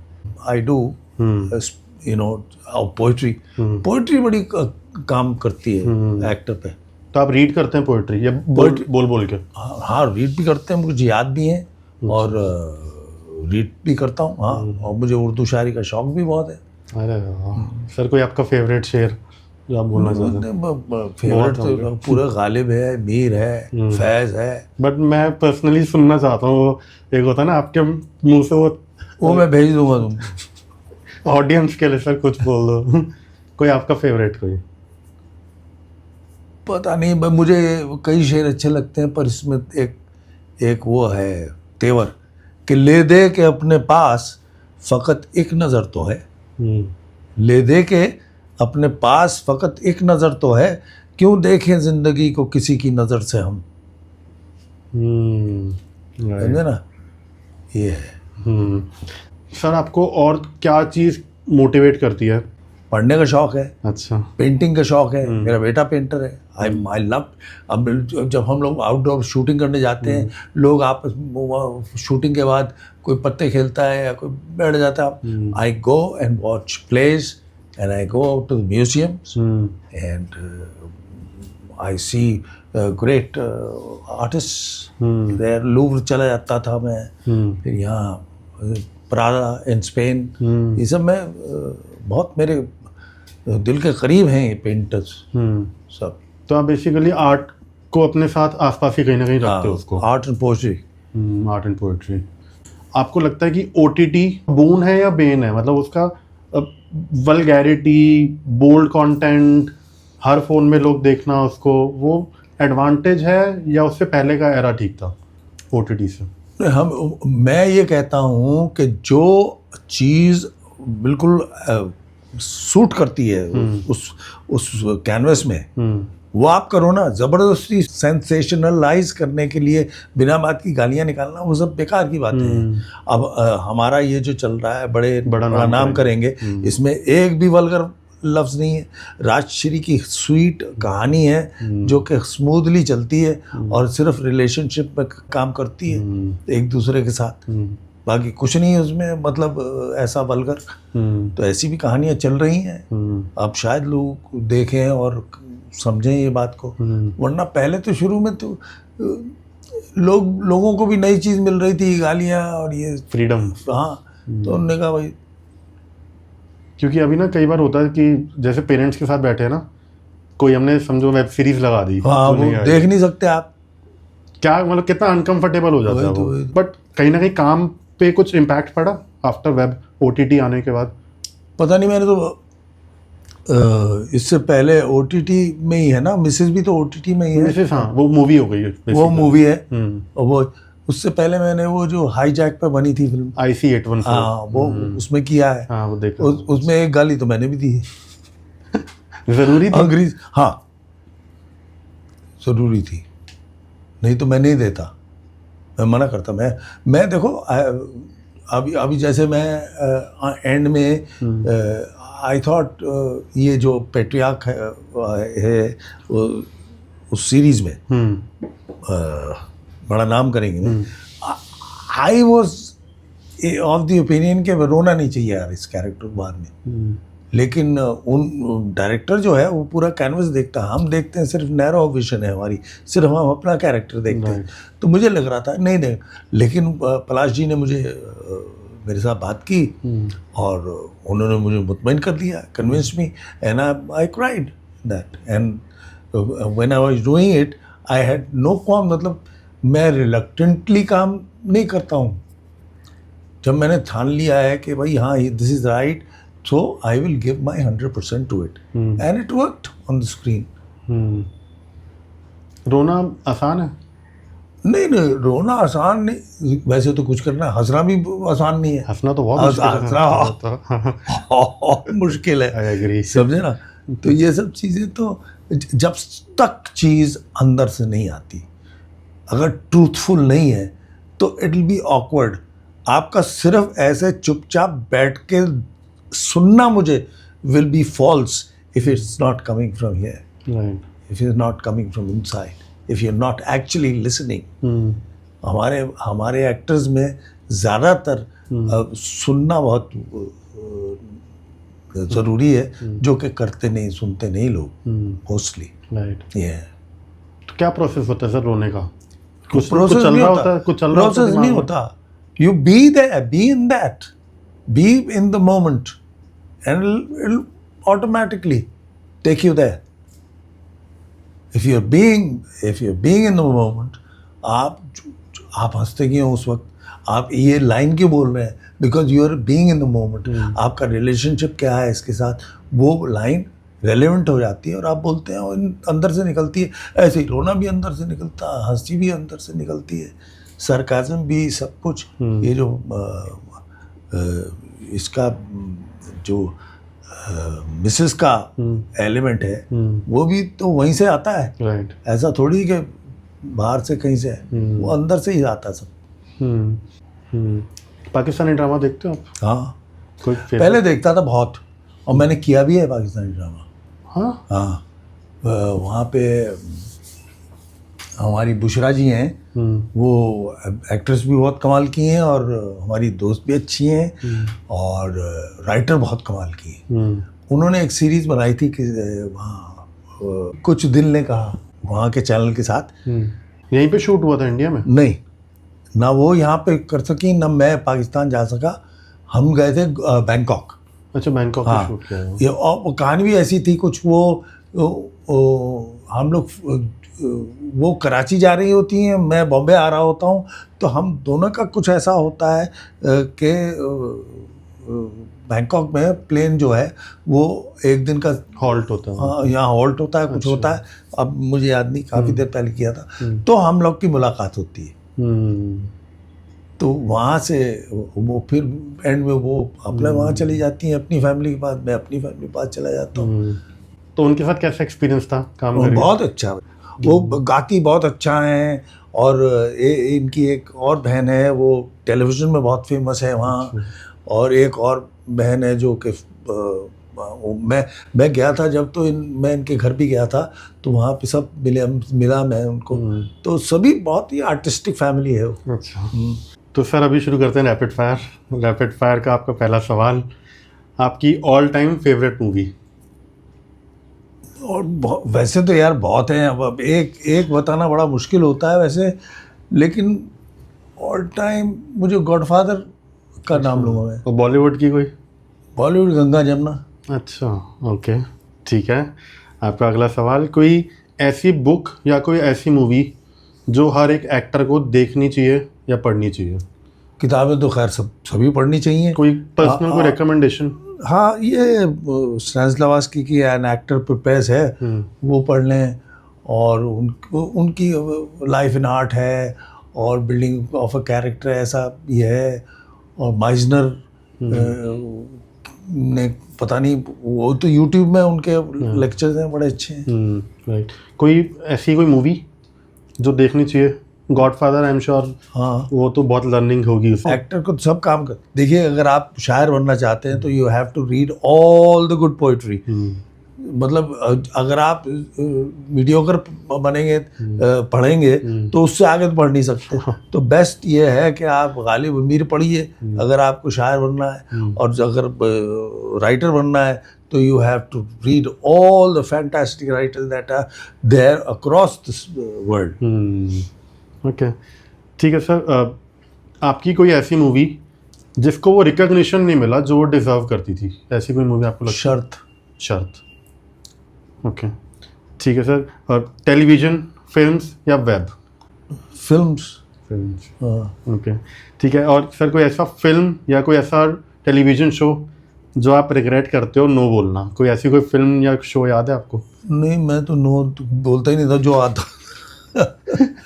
[SPEAKER 1] I do you know poetry बड़ी काम करती है एक्टर पे।
[SPEAKER 2] तो आप रीड करते हैं पोइट्री या बोल के?
[SPEAKER 1] हाँ, रीड भी करते हैं, मुझे याद भी है और रीड भी करता हूँ। हाँ, और मुझे उर्दू शायरी का शौक भी बहुत है।
[SPEAKER 2] अरे सर, कोई आपका फेवरेट शेर जो आप बोलना चाहते
[SPEAKER 1] हैं? फेवरेट तो पूरा गालिब है, मीर है, फैज़ है।
[SPEAKER 2] बट मैं पर्सनली सुनना चाहता हूँ, एक होता है ना आपके मुंह से
[SPEAKER 1] वो मैं भेज दूंगा तुम
[SPEAKER 2] ऑडियंस के लिए। सर कुछ बोल दो कोई आपका फेवरेट कोई।
[SPEAKER 1] पता नहीं, मुझे कई शेर अच्छे लगते हैं, पर इसमें एक वो है तेवर कि ले दे के अपने पास फ़कत एक नज़र तो है। ले दे के अपने पास फ़कत एक नज़र तो है, क्यों देखें ज़िंदगी को किसी की नज़र से हम। समझे ना, ये है।
[SPEAKER 2] सर आपको और क्या चीज़ मोटिवेट करती है?
[SPEAKER 1] पढ़ने का शौक़ है।
[SPEAKER 2] अच्छा।
[SPEAKER 1] पेंटिंग का शौक़ है, मेरा बेटा पेंटर है। I love. अब जब हम लोग आउटडोर शूटिंग करने जाते हैं, लोग आपस शूटिंग के बाद कोई पत्ते खेलता है या कोई बैठ जाता है, I go and watch plays and I go out to the museums and I see great artist there. Louvre चला जाता था मैं, फिर यहाँ प्रादा इन स्पेन, ये सब मैं बहुत मेरे दिल के करीब हैं ये पेंटर्स सब।
[SPEAKER 2] तो आप बेसिकली आर्ट को अपने साथ आसपास ही कहीं ना कहीं रखते हो उसको?
[SPEAKER 1] Art and poetry.
[SPEAKER 2] Art and poetry. आपको लगता है कि OTT बून है या बेन है? मतलब उसका वल्गैरिटी, बोल्ड कंटेंट, हर फोन में लोग देखना उसको, वो एडवांटेज है या उससे पहले का एरा ठीक था OTT से?
[SPEAKER 1] मैं ये कहता हूँ कि जो चीज़ बिल्कुल सूट करती है उस कैनवस में, वो आप करो ना, ज़बरदस्ती सेंसेशनलाइज करने के लिए बिना बात की गालियां निकालना, वो सब बेकार की बातें हैं। अब हमारा ये जो चल रहा है बड़ा नाम करेंगे, इसमें एक भी वल्गर लफ्ज़ नहीं है। राजश्री की स्वीट कहानी है जो कि स्मूथली चलती है और सिर्फ रिलेशनशिप में काम करती है एक दूसरे के साथ, बाकी कुछ नहीं है उसमें, मतलब ऐसा वल्गर। तो ऐसी भी कहानियाँ चल रही हैं, अब शायद लोग देखें और समझें ये बात को, वरना पहले तो शुरू में तो लोगों को भी नई चीज़ मिल रही थी, गालियाँ और ये
[SPEAKER 2] फ्रीडम।
[SPEAKER 1] हाँ, तो उन्होंने कहा भाई,
[SPEAKER 2] क्योंकि अभी ना कई बार होता है कि जैसे पेरेंट्स के साथ बैठे हैं ना, कोई हमने समझो वेब सीरीज लगा दी,
[SPEAKER 1] हाँ, वो देख नहीं सकते आप,
[SPEAKER 2] क्या मतलब कितना अनकंफर्टेबल हो जाता है वो।
[SPEAKER 1] वही।
[SPEAKER 2] बट कहीं ना कहीं काम पे कुछ इम्पैक्ट पड़ा आफ्टर वेब OTT आने के बाद?
[SPEAKER 1] पता नहीं, मैंने तो इससे पहले OTT में ही है ना, मिसेस भी तो OTT में ही है।
[SPEAKER 2] मिसेस, हाँ, वो मूवी हो गई है
[SPEAKER 1] वो मूवी है, और वो उससे पहले मैंने वो जो हाईजैक पे बनी थी फिल्म
[SPEAKER 2] IC-814,
[SPEAKER 1] हाँ, वो उसमें किया है।
[SPEAKER 2] हाँ, वो देखा।
[SPEAKER 1] उसमें एक गाली तो मैंने भी दी है।
[SPEAKER 2] जरूरी थी?
[SPEAKER 1] अंग्रेज, हाँ जरूरी थी, नहीं तो मैं नहीं देता, मैं मना करता। मैं देखो, अभी जैसे मैं एंड में आई थॉट ये जो पेट्रियार्क है उस सीरीज में बड़ा नाम करेंगे। I was of the opinion के रोना नहीं चाहिए यार इस कैरेक्टर बाद में, लेकिन उन डायरेक्टर जो है वो पूरा कैनवस देखता है, हम देखते हैं सिर्फ नैरो विजन है हमारी, सिर्फ हम अपना कैरेक्टर देखते हैं। तो मुझे लग रहा था नहीं देख, लेकिन पलाश जी ने मुझे मेरे साथ बात की और उन्होंने मुझे मुतमईन कर दिया, convince me, and I cried that, and when I was doing it I had no qualm, मतलब मैं रिलक्टेंटली काम नहीं करता हूँ। जब मैंने ठान लिया है कि भाई हाँ this is right, so I will give my 100% to it, and it worked on the screen.
[SPEAKER 2] रोना आसान है?
[SPEAKER 1] नहीं, रोना आसान नहीं, वैसे तो कुछ करना, हंसना भी आसान नहीं है।
[SPEAKER 2] हंसना तो बहुत
[SPEAKER 1] मुश्किल है।
[SPEAKER 2] I agree.
[SPEAKER 1] समझे ना? तो ये सब चीज़ें तो जब तक चीज़ अंदर से नहीं आती, अगर ट्रूथफुल नहीं है तो इट विल बी ऑकवर्ड। आपका सिर्फ ऐसे चुपचाप बैठ के सुनना मुझे will be false if it's not coming from here,
[SPEAKER 2] right.
[SPEAKER 1] if it's not coming from inside, if you're not actually listening. हमारे एक्टर्स में ज़्यादातर सुनना बहुत ज़रूरी है, जो कि करते नहीं, सुनते नहीं लोग मोस्टली।
[SPEAKER 2] राइट।
[SPEAKER 1] ये
[SPEAKER 2] तो क्या प्रोसेस होता है सर रोने का? कुछ
[SPEAKER 1] प्रोसेस
[SPEAKER 2] चल रहा होता है, कुछ चल रहा होता है,
[SPEAKER 1] प्रोसेस नहीं होता। You be there, be in that, be in the moment, and it'll automatically take you there. If you're being in the moment, आप हंसते क्यों उस वक्त? आप ये लाइन क्यों बोल रहे हैं? Because you are being in the moment. आपका रिलेशनशिप क्या है इसके साथ, वो लाइन रेलेवेंट हो जाती है और आप बोलते हैं और अंदर से निकलती है। ऐसे ही रोना भी अंदर से निकलता है, हंसी भी अंदर से निकलती है, सरकाज़म भी, सब कुछ। ये जो इसका जो मिसेस का एलिमेंट है वो भी तो वहीं से आता है।
[SPEAKER 2] राइट।
[SPEAKER 1] ऐसा थोड़ी कि बाहर से कहीं से है, वो अंदर से ही आता सब।
[SPEAKER 2] पाकिस्तानी ड्रामा देखते हो आप?
[SPEAKER 1] हाँ,
[SPEAKER 2] कोई
[SPEAKER 1] पहले देखता था बहुत, और मैंने किया भी है पाकिस्तानी ड्रामा।
[SPEAKER 2] हाँ,
[SPEAKER 1] वहाँ पे हमारी बुशरा जी हैं, वो एक्ट्रेस भी बहुत कमाल की हैं और हमारी दोस्त भी अच्छी हैं और राइटर बहुत कमाल की हैं। उन्होंने एक सीरीज़ बनाई थी कि वहाँ कुछ दिल ने कहा, वहाँ के चैनल के साथ।
[SPEAKER 2] यहीं पे शूट हुआ था इंडिया में?
[SPEAKER 1] नहीं, ना वो यहाँ पे कर सकी, ना मैं पाकिस्तान जा सका। हम गए थे बैंकॉक।
[SPEAKER 2] अच्छा, बैंकॉक में शूट किया है।
[SPEAKER 1] ये और कहानी भी ऐसी थी कुछ, वो हम लोग वो कराची जा रही होती हैं, मैं बॉम्बे आ रहा होता हूँ, तो हम दोनों का कुछ ऐसा होता है कि बैंकॉक में प्लेन जो है वो एक दिन का
[SPEAKER 2] हॉल्ट होता है।
[SPEAKER 1] हाँ, यहाँ हॉल्ट होता है, कुछ होता है, अब मुझे याद नहीं, काफ़ी देर पहले किया था। तो हम लोग की मुलाकात होती है, तो वहाँ से वो फिर एंड में वो अपने वहाँ चली जाती हैं अपनी फैमिली के पास, मैं अपनी फैमिली के पास चला जाता हूँ।
[SPEAKER 2] तो उनके साथ कैसा एक्सपीरियंस था काम करके?
[SPEAKER 1] बहुत अच्छा, वो गाती बहुत अच्छा है। और इनकी एक और बहन है, वो टेलीविज़न में बहुत फेमस है वहाँ। और एक और बहन है जो कि मैं गया था जब, तो मैं इनके घर भी गया था, तो वहाँ पे सब मिला मैं उनको। तो सभी बहुत ही आर्टिस्टिक फैमिली है वो।
[SPEAKER 2] अच्छा, तो सर अभी शुरू करते हैं रैपिड फायर का आपका पहला सवाल, आपकी ऑल टाइम फेवरेट मूवी?
[SPEAKER 1] और वैसे तो यार बहुत हैं, अब एक बताना बड़ा मुश्किल होता है वैसे, लेकिन ऑल टाइम मुझे गॉडफादर का नाम लूँगा मैं।
[SPEAKER 2] और बॉलीवुड की कोई?
[SPEAKER 1] बॉलीवुड गंगा जमुना।
[SPEAKER 2] अच्छा, ओके, ठीक है। आपका अगला सवाल, कोई ऐसी बुक या कोई ऐसी मूवी जो हर एक एक्टर को देखनी चाहिए या पढ़नी चाहिए?
[SPEAKER 1] किताबें तो खैर सभी पढ़नी चाहिए।
[SPEAKER 2] कोई पर्सनल कोई रिकमेंडेशन?
[SPEAKER 1] हाँ, ये स्टैनिस्लावस्की की एन एक्टर प्रिपेयर्स है, वो पढ़ लें। और उनकी लाइफ इन आर्ट है, और बिल्डिंग ऑफ अ कैरेक्टर ऐसा ये है। और माइजनर ने पता नहीं, वो तो यूट्यूब में उनके लेक्चर्स हैं, बड़े अच्छे हैं।
[SPEAKER 2] राइट, कोई ऐसी कोई मूवी जो देखनी चाहिए? गॉडफादर, आई एम श्योर
[SPEAKER 1] हाँ,
[SPEAKER 2] वो तो बहुत लर्निंग होगी उसमें।
[SPEAKER 1] एक्टर को सब काम कर, देखिए अगर आप शायर बनना चाहते हैं तो you have to read all the good poetry. मतलब अगर आप मीडियोकर बनेंगे, पढ़ेंगे, तो उससे आगे तो पढ़ नहीं सकते। तो बेस्ट ये है कि आप गालिब अमीर पढ़िए अगर आपको शायर बनना है। और अगर राइटर बनना है तो you have to read all the fantastic writers that are there across this world.
[SPEAKER 2] Okay, ठीक है सर। आपकी कोई ऐसी मूवी जिसको वो रिकॉग्निशन नहीं मिला जो वो डिजर्व करती थी, ऐसी कोई मूवी आपको लगती है? शर्त। ओके, ठीक है सर। और टेलीविज़न, फिल्म्स या वेब?
[SPEAKER 1] फिल्म्स।
[SPEAKER 2] हाँ, ओके, ठीक है। और सर कोई ऐसा फिल्म या कोई ऐसा टेलीविज़न शो जो आप रिग्रेट करते हो नो बोलना? कोई ऐसी कोई फिल्म या शो याद है आपको?
[SPEAKER 1] नहीं, मैं तो नो बोलता ही नहीं था, जो आता।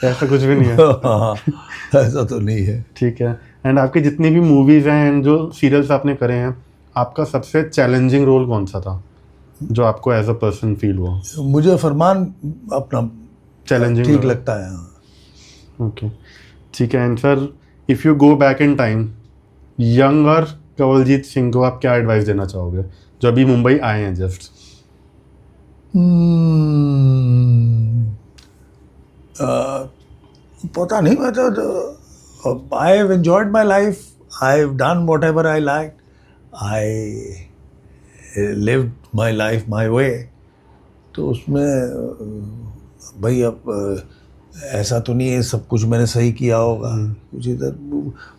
[SPEAKER 2] ऐसा कुछ भी नहीं है?
[SPEAKER 1] हाँ, ऐसा तो नहीं है।
[SPEAKER 2] ठीक है। एंड आपकी जितनी भी मूवीज़ हैं एंड जो सीरियल्स आपने करे हैं, आपका सबसे चैलेंजिंग रोल कौन सा था जो आपको एज अ पर्सन फील हुआ?
[SPEAKER 1] मुझे फरमान अपना
[SPEAKER 2] चैलेंजिंग
[SPEAKER 1] ठीक लगता है।
[SPEAKER 2] ओके, ठीक है। And sir, if you go back in time, younger Kanwaljit Singh को आप क्या एडवाइस देना चाहोगे जो अभी मुंबई आए हैं जस्ट?
[SPEAKER 1] पता नहीं, मैं तो I have enjoyed my life, I have done whatever I like, I lived my life my way. तो उसमें भाई अब ऐसा तो नहीं है सब कुछ मैंने सही किया होगा, कुछ इधर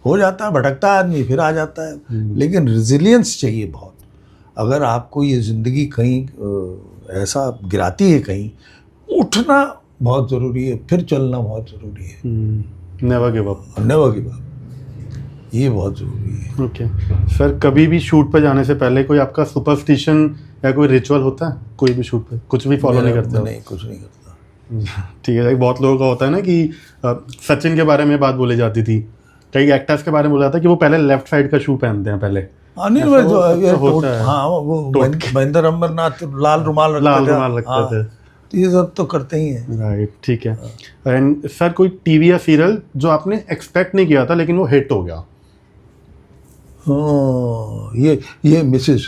[SPEAKER 1] हो जाता है, भटकता है आदमी, फिर आ जाता है। लेकिन रिजिलियंस चाहिए बहुत। अगर आपको ये ज़िंदगी कहीं ऐसा गिराती है, कहीं उठना बहुत ज़रूरी है, फिर चलना बहुत ज़रूरी है।
[SPEAKER 2] Never give up.
[SPEAKER 1] Never give up, ये बहुत ज़रूरी है।
[SPEAKER 2] ओके सर, कभी भी शूट पर जाने से पहले कोई आपका सुपरस्टिशन या कोई रिचुअल होता है? कोई भी शूट पे कुछ भी फॉलो नहीं करते?
[SPEAKER 1] नहीं, कुछ नहीं करता।
[SPEAKER 2] ठीक है। बहुत लोगों का होता है ना कि सचिन के बारे में बात बोली जाती थी, कई एक्टर्स के बारे में बोला जाता है कि वो पहले लेफ्ट साइड का शू पहनते हैं पहले।
[SPEAKER 1] अनिल भाई तो हाँ, वो महेंद्र अमरनाथ लाल रुमाल रखते थे। तो ये सब तो करते ही हैं।
[SPEAKER 2] राइट, ठीक है। एंड सर, कोई टीवी या सीरियल जो आपने एक्सपेक्ट नहीं किया था लेकिन वो हिट हो गया?
[SPEAKER 1] ये मिसेस।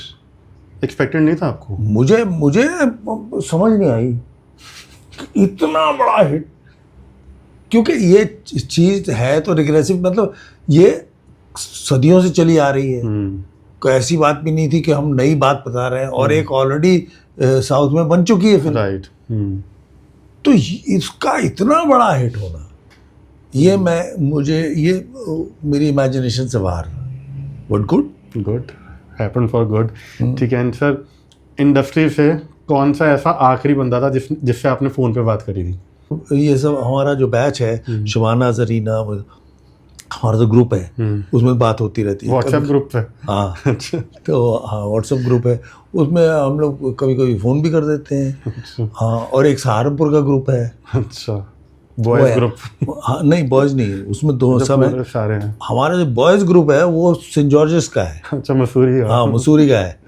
[SPEAKER 2] एक्सपेक्टेड नहीं था आपको?
[SPEAKER 1] मुझे समझ नहीं आई इतना बड़ा हिट, क्योंकि ये चीज़ है तो रिग्रेसिव, मतलब ये सदियों से चली आ रही है। कोई ऐसी बात भी नहीं थी कि हम नई बात बता रहे हैं, और एक ऑलरेडी साउथ में बन चुकी है फिल्म।
[SPEAKER 2] राइट।
[SPEAKER 1] तो इसका इतना बड़ा हिट होना, ये मुझे मेरी इमेजिनेशन से बाहर। But good
[SPEAKER 2] happen for good. ठीक है। एंड सर, इंडस्ट्री से कौन सा ऐसा आखिरी बंदा था जिससे आपने फ़ोन पे बात करी थी?
[SPEAKER 1] ये सब हमारा जो बैच है, शबाना, जरीना, हमारा जो ग्रुप है उसमें बात होती रहती है।
[SPEAKER 2] व्हाट्सएप ग्रुप पे?
[SPEAKER 1] हाँ। तो हाँ, व्हाट्सएप ग्रुप है, उसमें हम लोग कभी कभी फ़ोन भी कर देते हैं। हाँ, और एक सहारनपुर का ग्रुप है।
[SPEAKER 2] अच्छा, बॉयज़ ग्रुप?
[SPEAKER 1] हाँ, नहीं बॉयज़ नहीं, उसमें दो सब है,
[SPEAKER 2] सारे हैं।
[SPEAKER 1] हमारा जो बॉयज़ ग्रुप है वो सेंट जॉर्जेस का है।
[SPEAKER 2] अच्छा, मसूरी?
[SPEAKER 1] हाँ, मसूरी का है।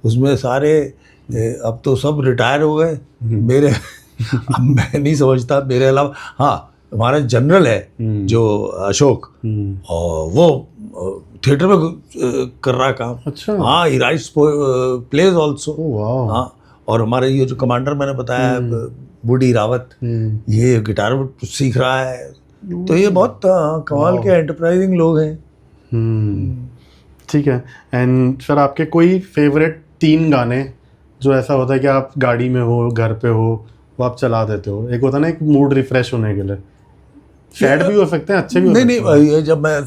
[SPEAKER 1] उसमें सारे अब तो सब रिटायर हो गए मेरे। अब मैं नहीं समझता मेरे अलावा। हाँ, हमारा जनरल है जो अशोक, और वो थिएटर में कर रहा है काम।
[SPEAKER 2] अच्छा।
[SPEAKER 1] हाँ, ही राइट्स प्लेज ऑल्सो।
[SPEAKER 2] वाह।
[SPEAKER 1] हाँ, और हमारे ये जो कमांडर मैंने बताया बूढ़ी रावत, ये गिटार सीख रहा है। तो ये बहुत कमाल के एंटरप्राइजिंग लोग हैं।
[SPEAKER 2] ठीक है। एंड सर, आपके कोई फेवरेट 3 गाने जो ऐसा होता है कि आप गाड़ी में हो, घर पे हो, वो आप चला देते हो? एक होता है ना, एक मूड रिफ्रेश होने के लिए। सैड भी हो सकते हैं, अच्छे भी हो सकते हैं।
[SPEAKER 1] नहीं, ये जब मैं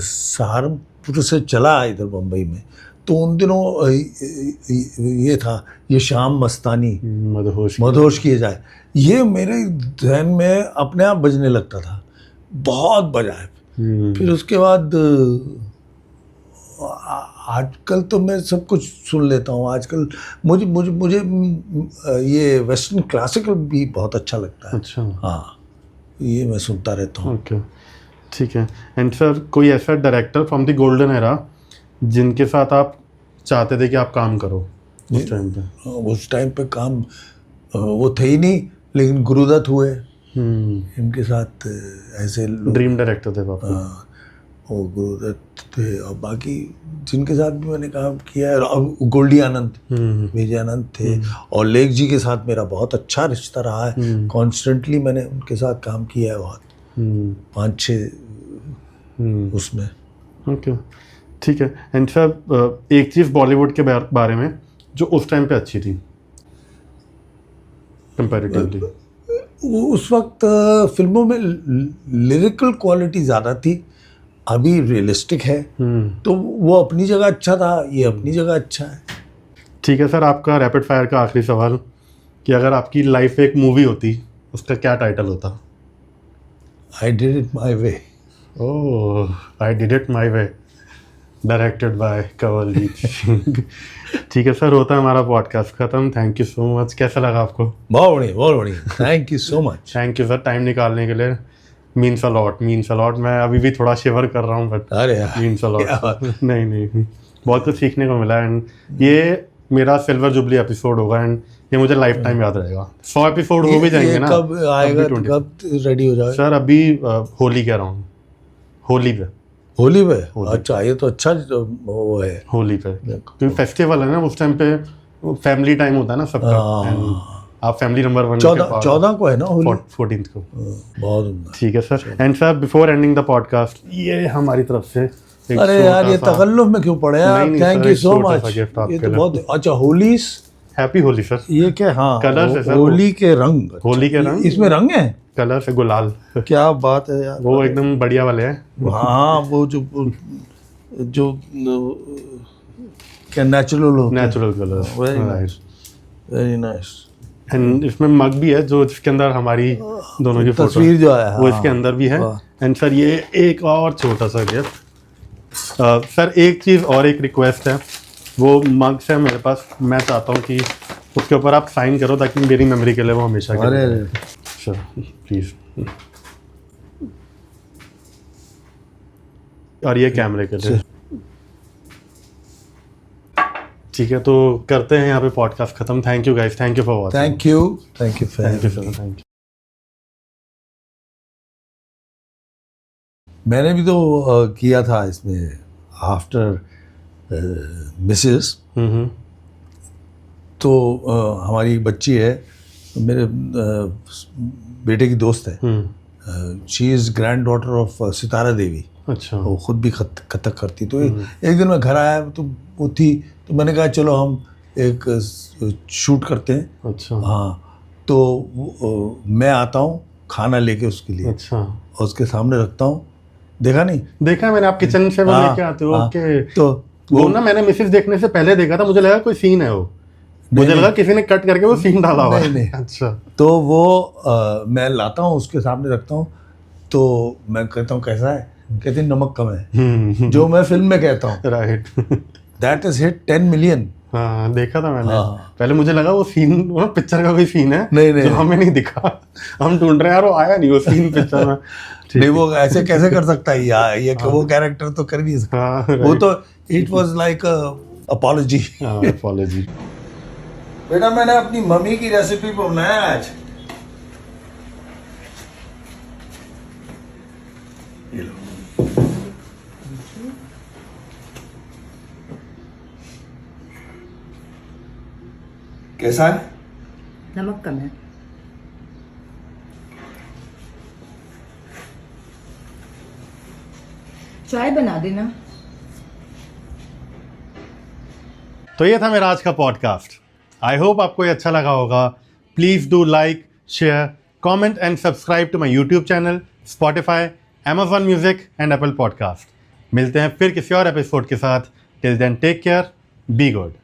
[SPEAKER 1] सहारनपुर से चला इधर मुंबई में, तो उन दिनों ये था, ये शाम मस्तानी मदहोश किए जाए, ये मेरे ध्यान में अपने आप बजने लगता था। बहुत बजाए। फिर उसके बाद आजकल तो मैं सब कुछ सुन लेता हूँ। आजकल मुझे मुझे मुझे ये वेस्टर्न क्लासिकल भी बहुत अच्छा लगता है।
[SPEAKER 2] अच्छा।
[SPEAKER 1] हाँ, ये मैं सुनता रहता हूँ।
[SPEAKER 2] ओके, ठीक है। एंड सर, कोई ऐसा director from the golden era जिनके साथ आप चाहते थे कि आप काम करो उस टाइम पे?
[SPEAKER 1] उस टाइम पे काम वो थे ही नहीं, लेकिन गुरुदत्त हुए। इनके साथ ऐसे
[SPEAKER 2] ड्रीम डायरेक्टर थे पापा।
[SPEAKER 1] वो गुरुदत्त थे, और बाकी जिनके साथ भी मैंने काम किया है, अब गोल्डी आनंद, विजय आनंद थे, और लेख जी के साथ मेरा बहुत अच्छा रिश्ता रहा है। कॉन्स्टेंटली मैंने उनके साथ काम किया है बहुत, 5-6 उसमें।
[SPEAKER 2] ओके, ठीक है। एंड सर, एक चीज़ बॉलीवुड के बारे में जो उस टाइम पे अच्छी थी कंपैरेटिवली?
[SPEAKER 1] उस वक्त फिल्मों में लिरिकल क्वालिटी ज़्यादा थी, अभी रियलिस्टिक है। तो वो अपनी जगह अच्छा था, ये अपनी जगह अच्छा है।
[SPEAKER 2] ठीक है सर, आपका रैपिड फायर का आखिरी सवाल कि अगर आपकी लाइफ एक मूवी होती, उसका क्या टाइटल होता?
[SPEAKER 1] I did it my way.
[SPEAKER 2] Oh, I did it my way, directed by Kanwaljit Singh. ठीक है सर, होता है हमारा पॉडकास्ट खत्म। Thank you so much. कैसा लगा आपको?
[SPEAKER 1] बहुत बढ़िया, बहुत बढ़िया। Thank you so much.
[SPEAKER 2] Thank you sir, time निकालने के लिए। Means a lot, means a lot. मैं अभी भी थोड़ा शिवर कर रहा हूँ, बट
[SPEAKER 1] अरे यार,
[SPEAKER 2] मीन्स अ लॉट। नहीं, बहुत कुछ सीखने को मिला। एंड ये मेरा सिल्वर जुबली एपिसोड होगा, एंड ये मुझे लाइफ टाइम याद रहेगा। 100 एपिसोड हो भी जाएंगे ना।
[SPEAKER 1] कब आएगा, कब रेडी हो जाएगा?
[SPEAKER 2] सर अभी होली कह रहा हूँ, होली पे।
[SPEAKER 1] होली पे? अच्छा, ये तो अच्छा वो है।
[SPEAKER 2] होली पे क्योंकि फेस्टिवल है ना, उस टाइम पे फैमिली टाइम होता है ना सबका। आप फैमिली नंबर 1
[SPEAKER 1] 14 को है ना होली?
[SPEAKER 2] 14 को।
[SPEAKER 1] बहुत उम्दा।
[SPEAKER 2] ठीक है sir. And sir, before ending the podcast, ये हमारी तरफ से
[SPEAKER 1] अरे यार, ये तकल्लुफ में क्यों पड़े यार? Thank you so much. ये तो बहुत अच्छा। Holi,
[SPEAKER 2] happy Holi sir.
[SPEAKER 1] ये क्या? हाँ,
[SPEAKER 2] कलर्स है सर।
[SPEAKER 1] होली के रंग।
[SPEAKER 2] होली के रंग,
[SPEAKER 1] इसमें रंग है?
[SPEAKER 2] कलर से गुलाल।
[SPEAKER 1] क्या बात है यार,
[SPEAKER 2] वो एकदम बढ़िया वाले हैं।
[SPEAKER 1] हाँ, वो जो क्या natural
[SPEAKER 2] colour.
[SPEAKER 1] Very nice.
[SPEAKER 2] And इसमें मग भी है जो जिसके अंदर हमारी दोनों की
[SPEAKER 1] तस्वीर जो है,
[SPEAKER 2] वो इसके अंदर भी है। एंड सर, ये एक और छोटा सा गिफ्ट। सर, एक चीज़ और, एक रिक्वेस्ट है। वो मग्स है मेरे पास, मैं चाहता हूँ कि उसके ऊपर आप साइन करो ताकि मेरी मेमोरी के लिए वो हमेशा के लिए। Sir please. और ये कैमरे के लिए। ठीक है, तो करते हैं यहाँ पे पॉडकास्ट खत्म। Thank you guys, thank you for watching.
[SPEAKER 1] Thank you sir,
[SPEAKER 2] thank you.
[SPEAKER 1] मैंने भी तो किया था इसमें आफ्टर मिसेस। तो हमारी एक बच्ची है, मेरे बेटे की दोस्त है। She is granddaughter of Sitara Devi.
[SPEAKER 2] अच्छा।
[SPEAKER 1] वो खुद भी कथक करती। तो एक दिन मैं घर आया तो वो थी, तो मैंने कहा चलो हम एक शूट करते हैं।
[SPEAKER 2] अच्छा।
[SPEAKER 1] हाँ, तो मैं आता हूँ खाना लेके उसके लिए।
[SPEAKER 2] अच्छा।
[SPEAKER 1] और उसके सामने रखता हूँ। देखा नहीं?
[SPEAKER 2] देखा मैंने, आप किचन से वो लेके आते हो। ओके।
[SPEAKER 1] तो
[SPEAKER 2] वो ना मैंने मिसेस देखने से पहले देखा था, मुझे लगा कोई सीन है वो। मुझे लगा किसी ने कट करके वो सीन डाला हुआ है।
[SPEAKER 1] नहीं।
[SPEAKER 2] अच्छा।
[SPEAKER 1] तो वो मैं लाता हूँ, उसके सामने रखता हूँ, तो मैं कहता हूँ कैसा है? कहते हैं नमक कम है। जो मैं फिल्म में कहता हूँ।
[SPEAKER 2] Right.
[SPEAKER 1] That is hit 10 million.
[SPEAKER 2] हाँ, देखा था मैंने।
[SPEAKER 1] हाँ।
[SPEAKER 2] पहले मुझे लगा वो सीन, वो पिक्चर का कोई सीन है।
[SPEAKER 1] नहीं।
[SPEAKER 2] जो हमें नहीं दिखा। हम ढूंढ रहे हैं यार, वो आया नहीं वो सीन पिक्चर में।
[SPEAKER 1] नहीं, वो ऐसे कैसे कर सकता है यार? ये वो कैरेक्टर तो कर नहीं सकता। वो तो it was like apology.
[SPEAKER 2] Apology.
[SPEAKER 1] बेटा मैंने अपनी मम्मी की रेसिपी पर बनाया आज। ये लो। कैसा है?
[SPEAKER 3] नमक कम है। चाय बना देना।
[SPEAKER 2] तो ये था मेरा आज का पॉडकास्ट। आई होप आपको ये अच्छा लगा होगा। Please do like, share, comment and subscribe to my YouTube channel, Spotify, Amazon music and Apple podcast. मिलते हैं फिर किसी और एपिसोड के साथ। Till then take care, be good.